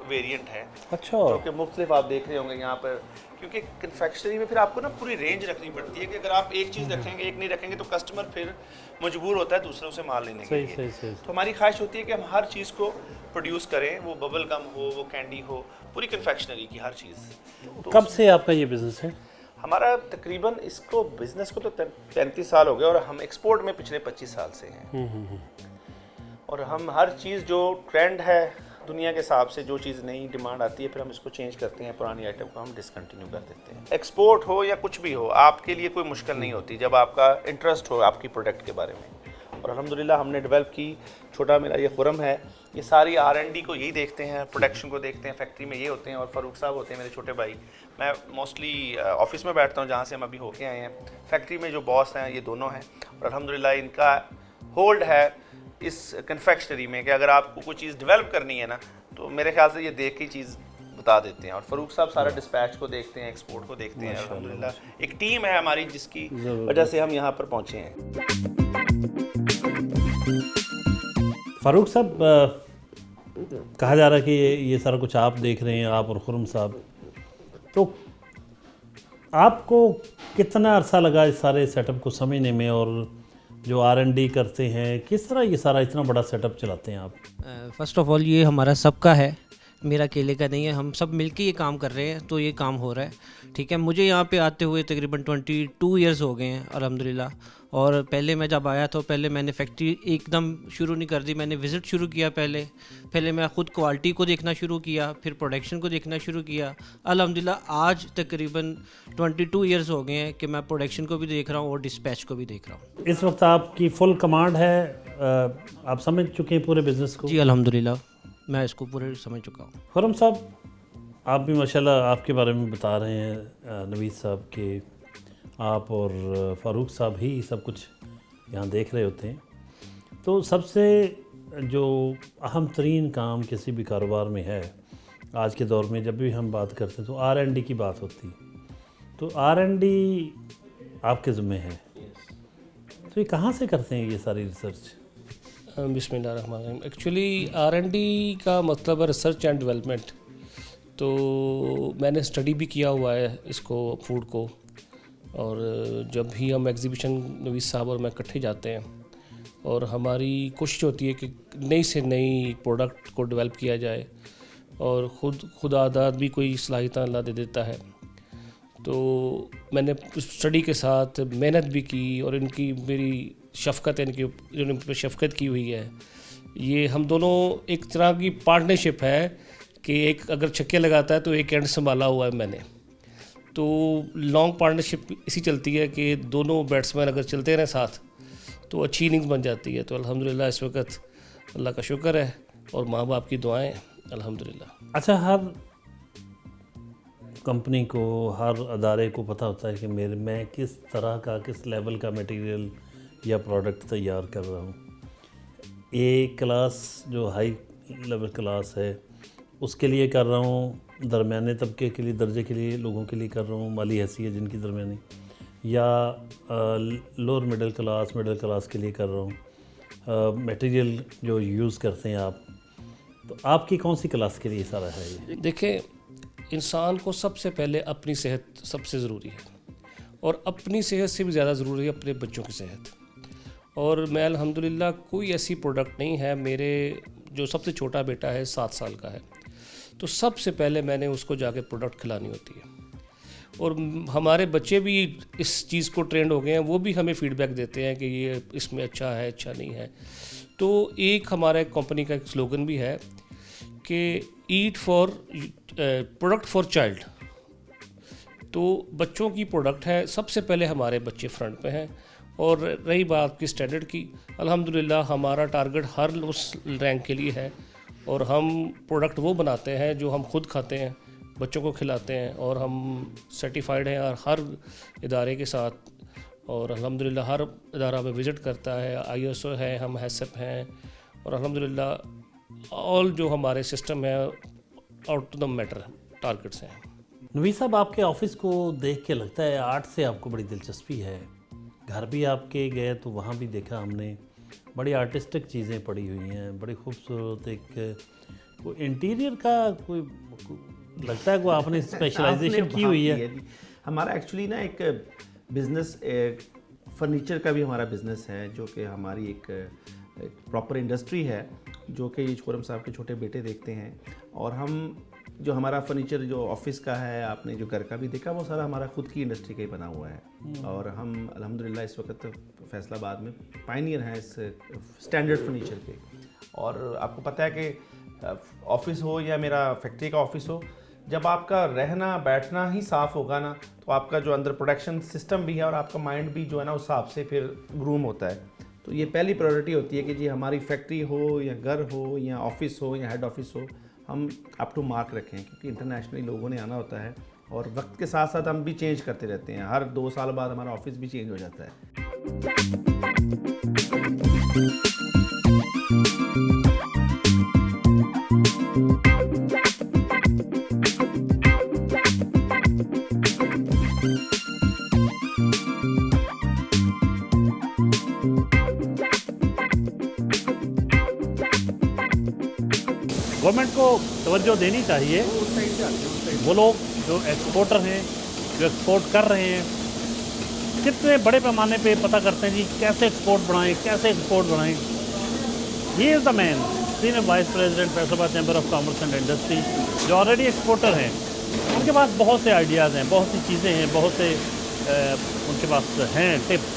वेरिएंट हैं, अच्छा। जो कि मुख्तलिफ आप देख रहे होंगे यहाँ पर, क्योंकि कन्फेक्शनरी में फिर आपको ना पूरी रेंज रखनी पड़ती है कि अगर आप एक चीज़ रखेंगे, एक नहीं रखेंगे, तो कस्टमर फिर मजबूर होता है दूसरों से माल लेने के लिए। सही। तो हमारी ख्वाहिश होती है कि हम हर चीज़ को प्रोड्यूस करें, वो बबल गम हो, वो कैंडी हो, पूरी कन्फेक्शनरी की हर चीज़। तो कब से आपका ये बिज़नेस है? हमारा तकरीबन इसको बिज़नेस को तो 35 साल हो गए, और हम एक्सपोर्ट में पिछले 25 साल से हैं। और हम हर चीज़ जो ट्रेंड है दुनिया के हिसाब से, जो चीज़ नई डिमांड आती है, फिर हम इसको चेंज करते हैं, पुरानी आइटम को हम डिसकंटिन्यू कर देते हैं। एक्सपोर्ट हो या कुछ भी हो, आपके लिए कोई मुश्किल नहीं होती जब आपका इंटरेस्ट हो आपकी प्रोडक्ट के बारे में। और अल्हम्दुलिल्लाह हमने डेवलप की, छोटा मेरा ये खुरम है, ये सारी R&D को यही देखते हैं, प्रोडक्शन को देखते हैं, फैक्ट्री में ये होते हैं, और फारूक साहब होते हैं मेरे छोटे भाई। मैं मोस्टली ऑफिस में बैठता हूँ जहाँ से हम अभी होके आए हैं। फैक्ट्री में जो बॉस हैं ये दोनों हैं, और अल्हम्दुलिल्लाह इनका होल्ड है इस कन्फेक्शनरी में कि अगर आपको कोई चीज़ डेवलप करनी है ना, तो मेरे ख्याल से ये देख के चीज़ बता देते हैं। और फारूक साहब सारा डिस्पैच को देखते हैं, एक्सपोर्ट को देखते हैं। अल्हम्दुलिल्लाह एक टीम है हमारी जिसकी वजह से हम यहाँ पर पहुँचे हैं। फारूक साहब, कहा जा रहा है कि ये सारा कुछ आप देख रहे हैं, आप और खुरम साहब, तो आपको कितना अरसा लगा इस सारे सेटअप को समझने में, और जो R&D करते हैं किस तरह ये सारा इतना बड़ा सेटअप चलाते हैं आप? फ़र्स्ट ऑफ़ ऑल ये हमारा सबका है, मेरा अकेले का नहीं है, हम सब मिलके ये काम कर रहे हैं, तो ये काम हो रहा है। ठीक है, मुझे यहाँ पे आते हुए तकरीबन 22 इयर्स हो गए हैं अल्हम्दुलिल्लाह। और पहले मैं जब आया तो पहले मैंने फैक्ट्री एकदम शुरू नहीं कर दी, मैंने विज़िट शुरू किया। पहले मैं ख़ुद क्वालिटी को देखना शुरू किया, फिर प्रोडक्शन को देखना शुरू किया। अल्हम्दुलिल्लाह आज तकरीबन 22 इयर्स हो गए हैं कि मैं प्रोडक्शन को भी देख रहा हूँ और डिस्पैच को भी देख रहा हूँ। इस वक्त आपकी फुल कमांड है, आप समझ चुके हैं पूरे बिज़नेस को? जी अल्हम्दुलिल्लाह मैं इसको पूरे समझ चुका हूँ। खुरम साहब, आप भी माशाल्लाह आपके बारे में बता रहे हैं नवीद साहब के, आप और फारूक साहब ही सब कुछ यहाँ देख रहे होते हैं। तो सबसे जो अहम तरीन काम किसी भी कारोबार में है आज के दौर में, जब भी हम बात करते हैं तो R&D की बात होती है। तो R&D आपके ज़िम्मे है, तो ये कहाँ से करते हैं ये सारी रिसर्च? बिस्मिल्लाहिर्रहमानिर्रहीम। एक्चुअली R&D का मतलब है रिसर्च एंड डेवलपमेंट। तो मैंने स्टडी भी किया हुआ है इसको, फूड को, और जब भी हम एग्जीबिशन नवीद साहब और मैं इकट्ठे जाते हैं, और हमारी कोशिश होती है कि नई से नई प्रोडक्ट को डेवलप किया जाए, और खुद आदात भी कोई सलाहियत अल्लाह दे देता है। तो मैंने स्टडी के साथ मेहनत भी की, और इनकी मेरी शफ़क़त इनकी इन्होंने इन पर शफ़क़त की हुई है। ये हम दोनों एक तरह की पार्टनरशिप है कि एक अगर छक्के लगाता है तो एक एंड संभाला हुआ है मैंने, तो लॉन्ग पार्टनरशिप इसी चलती है कि दोनों बैट्समैन अगर चलते रहें साथ तो अच्छी इनिंग्स बन जाती है। तो अल्हम्दुलिल्लाह इस वक्त अल्लाह का शुक्र है और माँ बाप की दुआएं अल्हम्दुलिल्लाह। अच्छा, हर कंपनी को, हर अदारे को पता होता है कि मैं किस तरह का, किस लेवल का मटेरियल या प्रोडक्ट तैयार कर रहा हूँ। ए क्लास जो हाई लेवल क्लास है उसके लिए कर रहा हूँ, दरमियाने तबके के लिए, दर्जे के लिए लोगों के लिए कर रहा हूँ, माली हैसियत जिनकी दरमियानी, या लोअर मिडिल क्लास के लिए कर रहा हूँ। मटेरियल जो यूज़ करते हैं आप, तो आपकी कौन सी क्लास के लिए सारा है ये? देखें, इंसान को सबसे पहले अपनी सेहत सबसे ज़रूरी है और अपनी सेहत से भी ज़्यादा ज़रूरी है अपने बच्चों की सेहत। और मैं अल्हम्दुलिल्लाह कोई ऐसी प्रोडक्ट नहीं है, मेरे जो सबसे छोटा बेटा है 7 साल का है, तो सबसे पहले मैंने उसको जाके प्रोडक्ट खिलानी होती है। और हमारे बच्चे भी इस चीज़ को ट्रेंड हो गए हैं, वो भी हमें फ़ीडबैक देते हैं कि ये इसमें अच्छा है, अच्छा नहीं है। तो एक हमारे कंपनी का एक स्लोगन भी है कि eat for product for child. तो बच्चों की प्रोडक्ट है, सबसे पहले हमारे बच्चे फ्रंट पे हैं। और रही बात की स्टैंडर्ड की, अल्हम्दुलिल्लाह हमारा टारगेट हर उस रैंक के लिए है और हम प्रोडक्ट वो बनाते हैं जो हम खुद खाते हैं, बच्चों को खिलाते हैं, और हम सर्टिफाइड हैं और हर इदारे के साथ। और अल्हम्दुलिल्लाह हर इदारा में विज़िट करता है, ISO है, हम हैसप हैं, और अल्हम्दुलिल्लाह ऑल जो हमारे सिस्टम है out to the matter targets हैं। नवीद साहब, आपके ऑफिस को देख के लगता है आर्ट से आपको बड़ी दिलचस्पी है। घर भी आपके गए तो वहाँ भी देखा हमने, बड़ी आर्टिस्टिक चीज़ें पड़ी हुई हैं, बड़ी खूबसूरत। एक कोई इंटीरियर का कोई लगता है कोई आपने स्पेशलाइजेशन की हुई है। हमारा एक्चुअली ना एक बिज़नेस, फर्नीचर का भी हमारा बिज़नेस है, जो कि हमारी एक प्रॉपर इंडस्ट्री है, जो कि खुर्रम साहब के छोटे बेटे देखते हैं। और हम जो हमारा फर्नीचर जो ऑफिस का है, आपने जो घर का भी देखा, वो सारा हमारा खुद की इंडस्ट्री का ही बना हुआ है। और हम अल्हम्दुलिल्लाह इस वक्त फैसलाबाद में पायनियर हैं इस स्टैंडर्ड फर्नीचर के। और आपको पता है कि ऑफिस हो या मेरा फैक्ट्री का ऑफिस हो, जब आपका रहना बैठना ही साफ़ होगा ना, तो आपका जो अंदर प्रोडक्शन सिस्टम भी है और आपका माइंड भी जो है ना उस हिसाब से फिर ग्रूम होता है। तो ये पहली प्रायोरिटी होती है कि जी हमारी फैक्ट्री हो या घर हो या ऑफिस हो या हेड ऑफिस हो, हम अप टू मार्क रखें, क्योंकि इंटरनेशनली लोगों ने आना होता है और वक्त के साथ साथ हम भी चेंज करते रहते हैं। हर 2 साल बाद हमारा ऑफिस भी चेंज हो जाता है। गवर्नमेंट को तवज्जो देनी चाहिए। वो लोग जो एक्सपोर्टर हैं, जो एक्सपोर्ट कर रहे हैं, कितने बड़े पैमाने पे पता करते हैं जी कैसे एक्सपोर्ट बढ़ाएं, कैसे एक्सपोर्ट बढ़ाएं। He is the man, senior vice president Faisalabad chamber of commerce and industry, जो ऑलरेडी एक्सपोर्टर हैं। उनके पास बहुत से आइडियाज़ हैं, बहुत सी चीज़ें हैं, बहुत से उनके पास हैं टिप्स,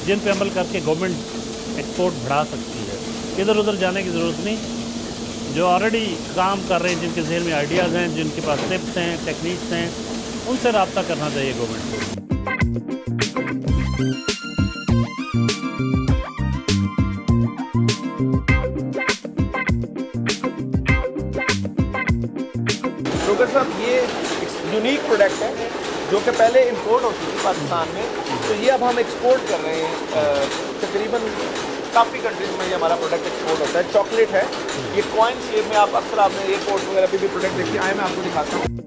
जिन पे अमल करके गवर्नमेंट एक्सपोर्ट बढ़ा सकती है। इधर उधर जाने की ज़रूरत नहीं। जो ऑलरेडी काम कर रहे हैं, जिनके जहन में आइडियाज़ हैं, जिनके पास टिप्स हैं, टेक्निक्स हैं, उनसे रब्ता करना चाहिए गवर्नमेंट को। डॉक्टर साहब, ये यूनिक प्रोडक्ट है जो कि पहले इंपोर्ट होती थी पाकिस्तान में, तो ये अब हम एक्सपोर्ट कर रहे हैं। तकरीबन काफ़ी कंट्रीज में ये हमारा प्रोडक्ट एक्सपोर्ट होता है। चॉकलेट है, ये कॉइन शेप में, आप अक्सर आपने एयरपोर्ट वगैरह पे भी प्रोडक्ट देखिए। आए मैं आपको दिखाता हूँ।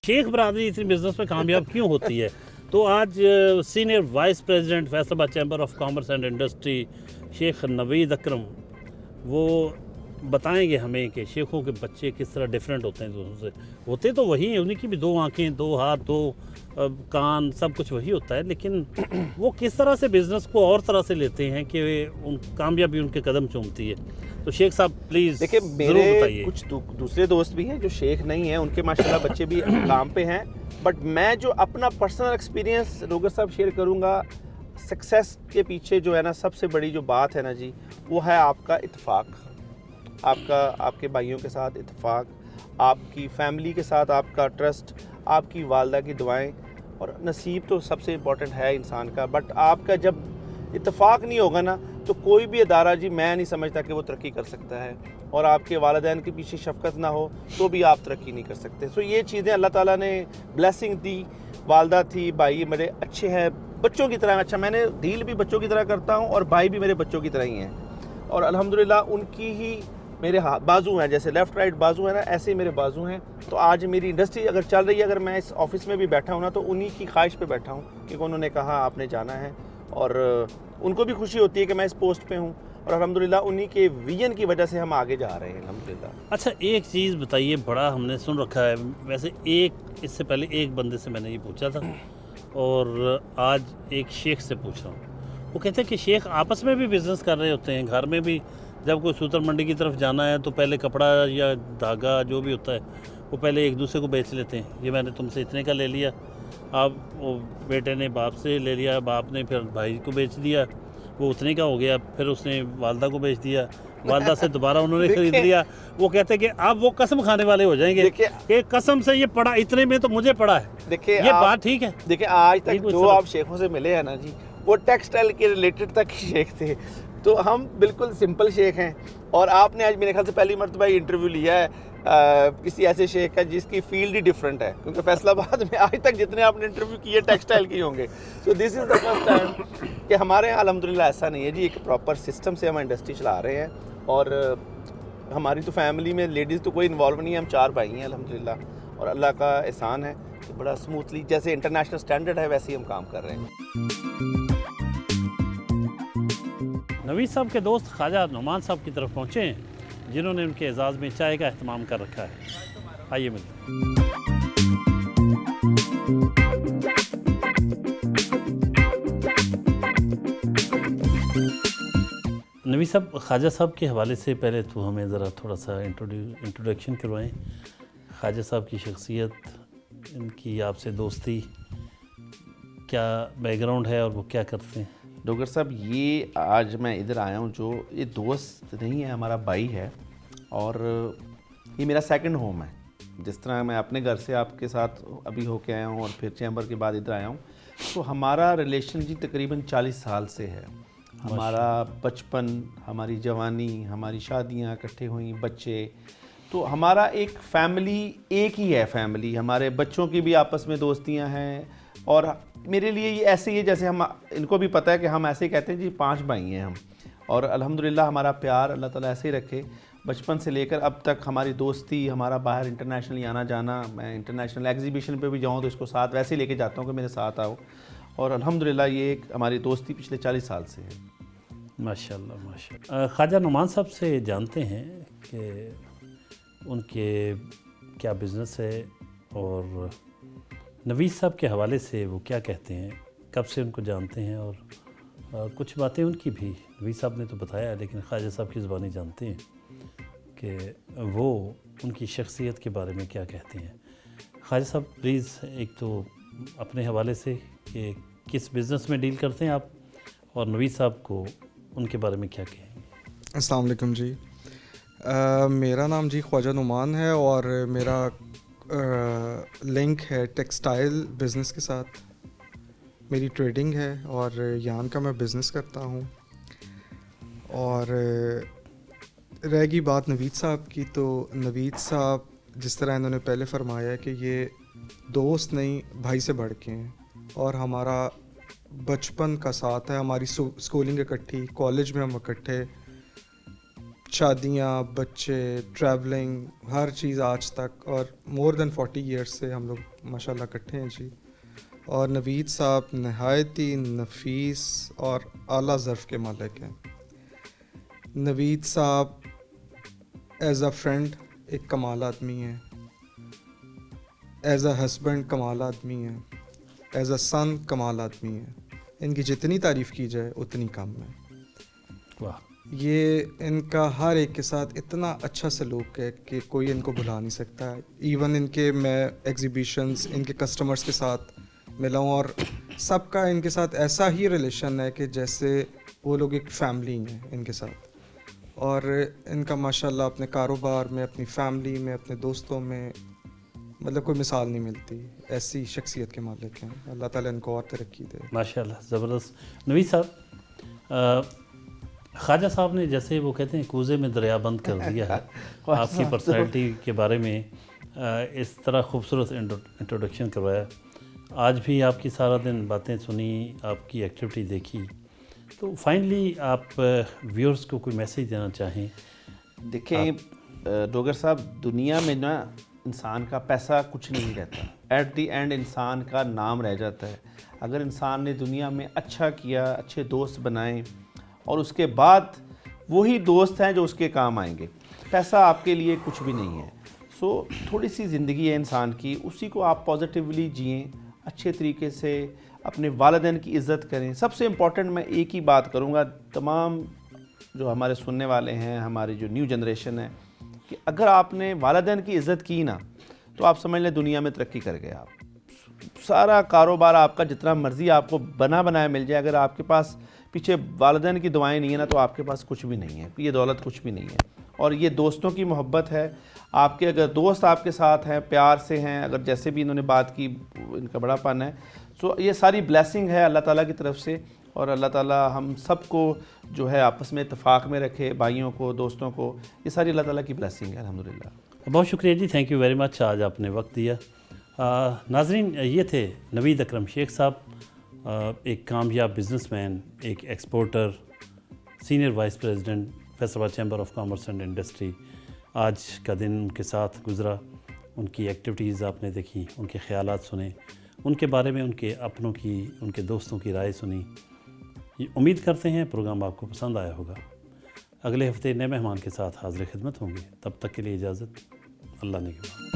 शेख बरादरी इतनी बिज़नेस में कामयाब क्यों होती है? तो आज senior vice president Faisalabad chamber of commerce and industry Sheikh Naveed Akram वो बताएंगे हमें कि शेखों के बच्चे किस तरह डिफरेंट होते हैं दूसरों से। होते तो वही हैं, उन्हीं की भी 2 आँखें, 2 हाथ, 2 कान, सब कुछ वही होता है, लेकिन वो किस तरह से बिज़नेस को और तरह से लेते हैं कि उन कामयाबी उनके कदम चूमती है। तो शेख साहब प्लीज़ देखिए, ज़रूर मेरे बताइए। कुछ दूसरे दोस्त भी हैं जो शेख नहीं हैं, उनके माशाल्लाह बच्चे भी काम पे हैं, बट मैं जो अपना पर्सनल एक्सपीरियंस डोगर साहब शेयर करूंगा, सक्सेस के पीछे जो है ना सबसे बड़ी जो बात है ना जी, वो है आपका इत्तेफाक, आपके भाइयों के साथ इत्तेफाक, आपकी फैमिली के साथ आपका ट्रस्ट, आपकी वालदा की दुआएं, और नसीब तो सबसे इम्पोर्टेंट है इंसान का। बट आपका जब इत्तेफाक नहीं होगा ना तो कोई भी अदारा जी मैं नहीं समझता कि वो तरक्की कर सकता है, और आपके वालिदैन के पीछे शफकत ना हो तो भी आप तरक्की नहीं कर सकते। सो ये चीज़ें अल्लाह ताला ने ब्लेसिंग दी, वालदा थी, भाई मेरे अच्छे हैं, बच्चों की तरह। अच्छा, मैंने डील भी बच्चों की तरह करता हूँ और भाई भी मेरे बच्चों की तरह ही हैं, और अल्हम्दुलिल्लाह उनकी ही मेरे बाजू हैं, जैसे लेफ़्ट राइट बाजू है ना, ऐसे ही मेरे बाजू हैं। तो आज मेरी इंडस्ट्री अगर चल रही है, अगर मैं इस ऑफिस में भी बैठा हूँ ना तो उन्हीं की ख्वाहिश पे बैठा हूँ, क्योंकि उन्होंने कहा आपने जाना है, और उनको भी खुशी होती है कि मैं इस पोस्ट पे हूँ, और अल्हम्दुलिल्लाह उन्हीं के विजन की वजह से हम आगे जा रहे हैं अल्हम्दुलिल्लाह। अच्छा, एक चीज़ बताइए, बड़ा हमने सुन रखा है, वैसे इससे पहले एक बंदे से मैंने ये पूछा था और आज एक शेख से पूछ रहा हूँ। वो कहते हैं कि शेख आपस में भी बिज़नेस कर रहे होते हैं, घर में भी जब कोई सूतर मंडी की तरफ जाना है तो पहले कपड़ा या धागा जो भी होता है वो पहले एक दूसरे को बेच लेते हैं। ये मैंने तुमसे इतने का ले लिया, अब वो बेटे ने बाप से ले लिया, बाप ने फिर भाई को बेच दिया, वो उतने का हो गया, फिर उसने वालदा को बेच दिया, वालदा से दोबारा उन्होंने खरीद लिया। वो कहते हैं कि अब वो कसम खाने वाले हो जाएंगे कि कसम से ये पड़ा, इतने में तो मुझे पड़ा है। देखिए ये बात ठीक है। देखिए, आज तक जो आप शेखों से मिले हैं ना जी, वो टेक्सटाइल के रिलेटेड तक शेख थे, तो हम बिल्कुल सिंपल शेख हैं। और आपने आज मेरे ख्याल से पहली मरतबा इंटरव्यू लिया है किसी ऐसे शेख का जिसकी फील्ड ही डिफरेंट है, क्योंकि फैसलाबाद में आज तक जितने आपने इंटरव्यू किए टेक्सटाइल के होंगे। So this is the first time कि हमारे यहाँ अल्हम्दुलिल्लाह ऐसा नहीं है जी, एक प्रॉपर सिस्टम से हम इंडस्ट्री चला रहे हैं, और हमारी तो फैमिली में लेडीज़ तो कोई इन्वॉल्व नहीं है, हम 4 भाई हैं अल्हम्दुलिल्लाह, और अल्लाह का एहसान है कि बड़ा स्मूथली जैसे इंटरनेशनल स्टैंडर्ड है वैसे ही हम काम कर रहे हैं। नवीद साहब के दोस्त ख्वाजा नुमान साहब की तरफ पहुँचे हैं, जिन्होंने उनके एजाज़ में चाय का अहतमाम कर रखा है। आइए मिलते हैं। नवीद साहब, ख्वाजा साहब के हवाले से पहले तो हमें ज़रा थोड़ा सा इंट्रोडक्शन करवाएं। ख्वाजा साहब की शख्सियत, इनकी आपसे दोस्ती, क्या बैकग्राउंड है और वो क्या करते हैं? डोगर साहब, ये आज मैं इधर आया हूँ, जो ये दोस्त नहीं है, हमारा भाई है, और ये मेरा सेकंड होम है। जिस तरह मैं अपने घर से आपके साथ अभी होके आया हूँ और फिर चैम्बर के बाद इधर आया हूँ, तो हमारा रिलेशन जी तकरीबन 40 साल से है। हमारा बचपन, हमारी जवानी, हमारी शादियाँ इकट्ठे हुई, बच्चे, तो हमारा एक फैमिली एक ही है फैमिली। हमारे बच्चों की भी आपस में दोस्तियाँ हैं, और मेरे लिए ये ऐसे ही है जैसे हम, इनको भी पता है कि हम ऐसे ही कहते हैं जी 5 भाई हैं हम, और अल्हम्दुलिल्लाह हमारा प्यार अल्लाह ताला ऐसे ही रखे। बचपन से लेकर अब तक हमारी दोस्ती, हमारा बाहर इंटरनेशनल आना जाना, मैं इंटरनेशनल एग्जीबिशन पे भी जाऊँ तो इसको साथ वैसे ही लेके जाता हूँ कि मेरे साथ आओ, और अल्हम्दुलिल्लाह ये एक हमारी दोस्ती पिछले 40 साल से है। माशाल्लाह माशाल्लाह। ख्वाजा नुमान साहब से जानते हैं कि उनके क्या बिज़नेस है, और नवीद साहब के हवाले से वो क्या कहते हैं, कब से उनको जानते हैं, और कुछ बातें उनकी भी नवीद साहब ने तो बताया, लेकिन ख्वाजा साहब की ज़ुबानी जानते हैं कि वो उनकी शख्सियत के बारे में क्या कहते हैं। ख्वाजा साहब प्लीज़ एक तो अपने हवाले से कि किस बिज़नेस में डील करते हैं आप, और नवीद साहब को उनके बारे में क्या कहेंगे? अस्सलाम वालेकुम जी। मेरा नाम जी ख्वाजा नुमान है, और मेरा लिंक है टेक्सटाइल बिज़नेस के साथ। मेरी ट्रेडिंग है और यान का मैं बिज़नेस करता हूँ। और रहेगी बात नवीद साहब की, तो नवीद साहब जिस तरह इन्होंने पहले फरमाया कि ये दोस्त नहीं भाई से बढ़ के हैं, और हमारा बचपन का साथ है, हमारी स्कूलिंग इकट्ठी, कॉलेज में हम इकट्ठे, शादियाँ, बच्चे, ट्रैवलिंग, हर चीज़ आज तक, और मोर देन 40 ईयर्स से हम लोग माशाल्लाह इकट्ठे हैं जी। اور نوید صاحب نہایت ہی نفیس اور اعلیٰ ظرف کے مالک ہیں. نوید صاحب ایز اے فرینڈ ایک کمال آدمی ہیں, ایز اے ہسبینڈ کمال آدمی ہیں, ایز اے سن کمال آدمی ہیں. ان کی جتنی تعریف کی جائے اتنی کم ہے. واہ. یہ ان کا ہر ایک کے ساتھ اتنا اچھا سلوک ہے کہ کوئی ان کو بھلا نہیں سکتا. ایون ان کے میں ایگزیبیشنز ان کے کسٹمرز کے ساتھ ملا ہوں اور سب کا ان کے ساتھ ایسا ہی ریلیشن ہے کہ جیسے وہ لوگ ایک فیملی ہیں ان کے ساتھ. اور ان کا ماشاءاللہ اپنے کاروبار میں, اپنی فیملی میں, اپنے دوستوں میں مطلب کوئی مثال نہیں ملتی. ایسی شخصیت کے مالک ہیں. اللہ تعالیٰ ان کو اور ترقی دے. ماشاءاللہ, زبردست. نوید صاحب, خواجہ صاحب نے جیسے وہ کہتے ہیں کوزے میں دریا بند کر دیا ہے آپ کی پرسنالٹی کے بارے میں, اس طرح خوبصورت انٹروڈکشن کروایا. آج بھی آپ کی سارا دن باتیں سنی, آپ کی ایکٹیویٹی دیکھی, تو فائنلی آپ ویورز کو کوئی میسیج دینا چاہیں؟ دیکھیں ڈوگر صاحب, دنیا میں نا انسان کا پیسہ کچھ نہیں رہتا. ایٹ دی اینڈ انسان کا نام رہ جاتا ہے. اگر انسان نے دنیا میں اچھا کیا, اچھے دوست بنائیں, اور اس کے بعد وہی دوست ہیں جو اس کے کام آئیں گے. پیسہ آپ کے لیے کچھ بھی نہیں ہے. سو تھوڑی سی زندگی ہے انسان کی, اسی کو آپ پازیٹیولی جئیں, اچھے طریقے سے اپنے والدین کی عزت کریں. سب سے امپورٹنٹ میں ایک ہی بات کروں گا تمام جو ہمارے سننے والے ہیں, ہماری جو نیو جنریشن ہے, کہ اگر آپ نے والدین کی عزت کی نا تو آپ سمجھ لیں دنیا میں ترقی کر گئے آپ. سارا کاروبار آپ کا جتنا مرضی آپ کو بنایا مل جائے, اگر آپ کے پاس پیچھے والدین کی دعائیں نہیں ہیں نا تو آپ کے پاس کچھ بھی نہیں ہے. یہ دولت کچھ بھی نہیں ہے. اور یہ دوستوں کی محبت ہے. آپ کے اگر دوست آپ کے ساتھ ہیں, پیار سے ہیں, اگر جیسے بھی انہوں نے بات کی ان کا بڑا پن ہے, سو یہ ساری بلیسنگ ہے اللہ تعالیٰ کی طرف سے. اور اللہ تعالیٰ ہم سب کو جو ہے آپس میں اتفاق میں رکھے, بھائیوں کو, دوستوں کو. یہ ساری اللہ تعالیٰ کی بلیسنگ ہے الحمدللہ. بہت شکریہ جی, تھینک یو ویری مچ, آج آپ نے وقت دیا. ناظرین, یہ تھے نوید اکرم شیخ صاحب, ایک کامیاب بزنس مین, ایک exporter, senior vice president Faisalabad chamber of commerce and industry. آج کا دن ان کے ساتھ گزرا, ان کی ایکٹیویٹیز آپ نے دیکھی, ان کے خیالات سنے, ان کے بارے میں ان کے اپنوں کی, ان کے دوستوں کی رائے سنی. امید کرتے ہیں پروگرام آپ کو پسند آیا ہوگا. اگلے ہفتے نئے مہمان کے ساتھ حاضر خدمت ہوں گے. تب تک کے لیے اجازت. اللہ نگہبان.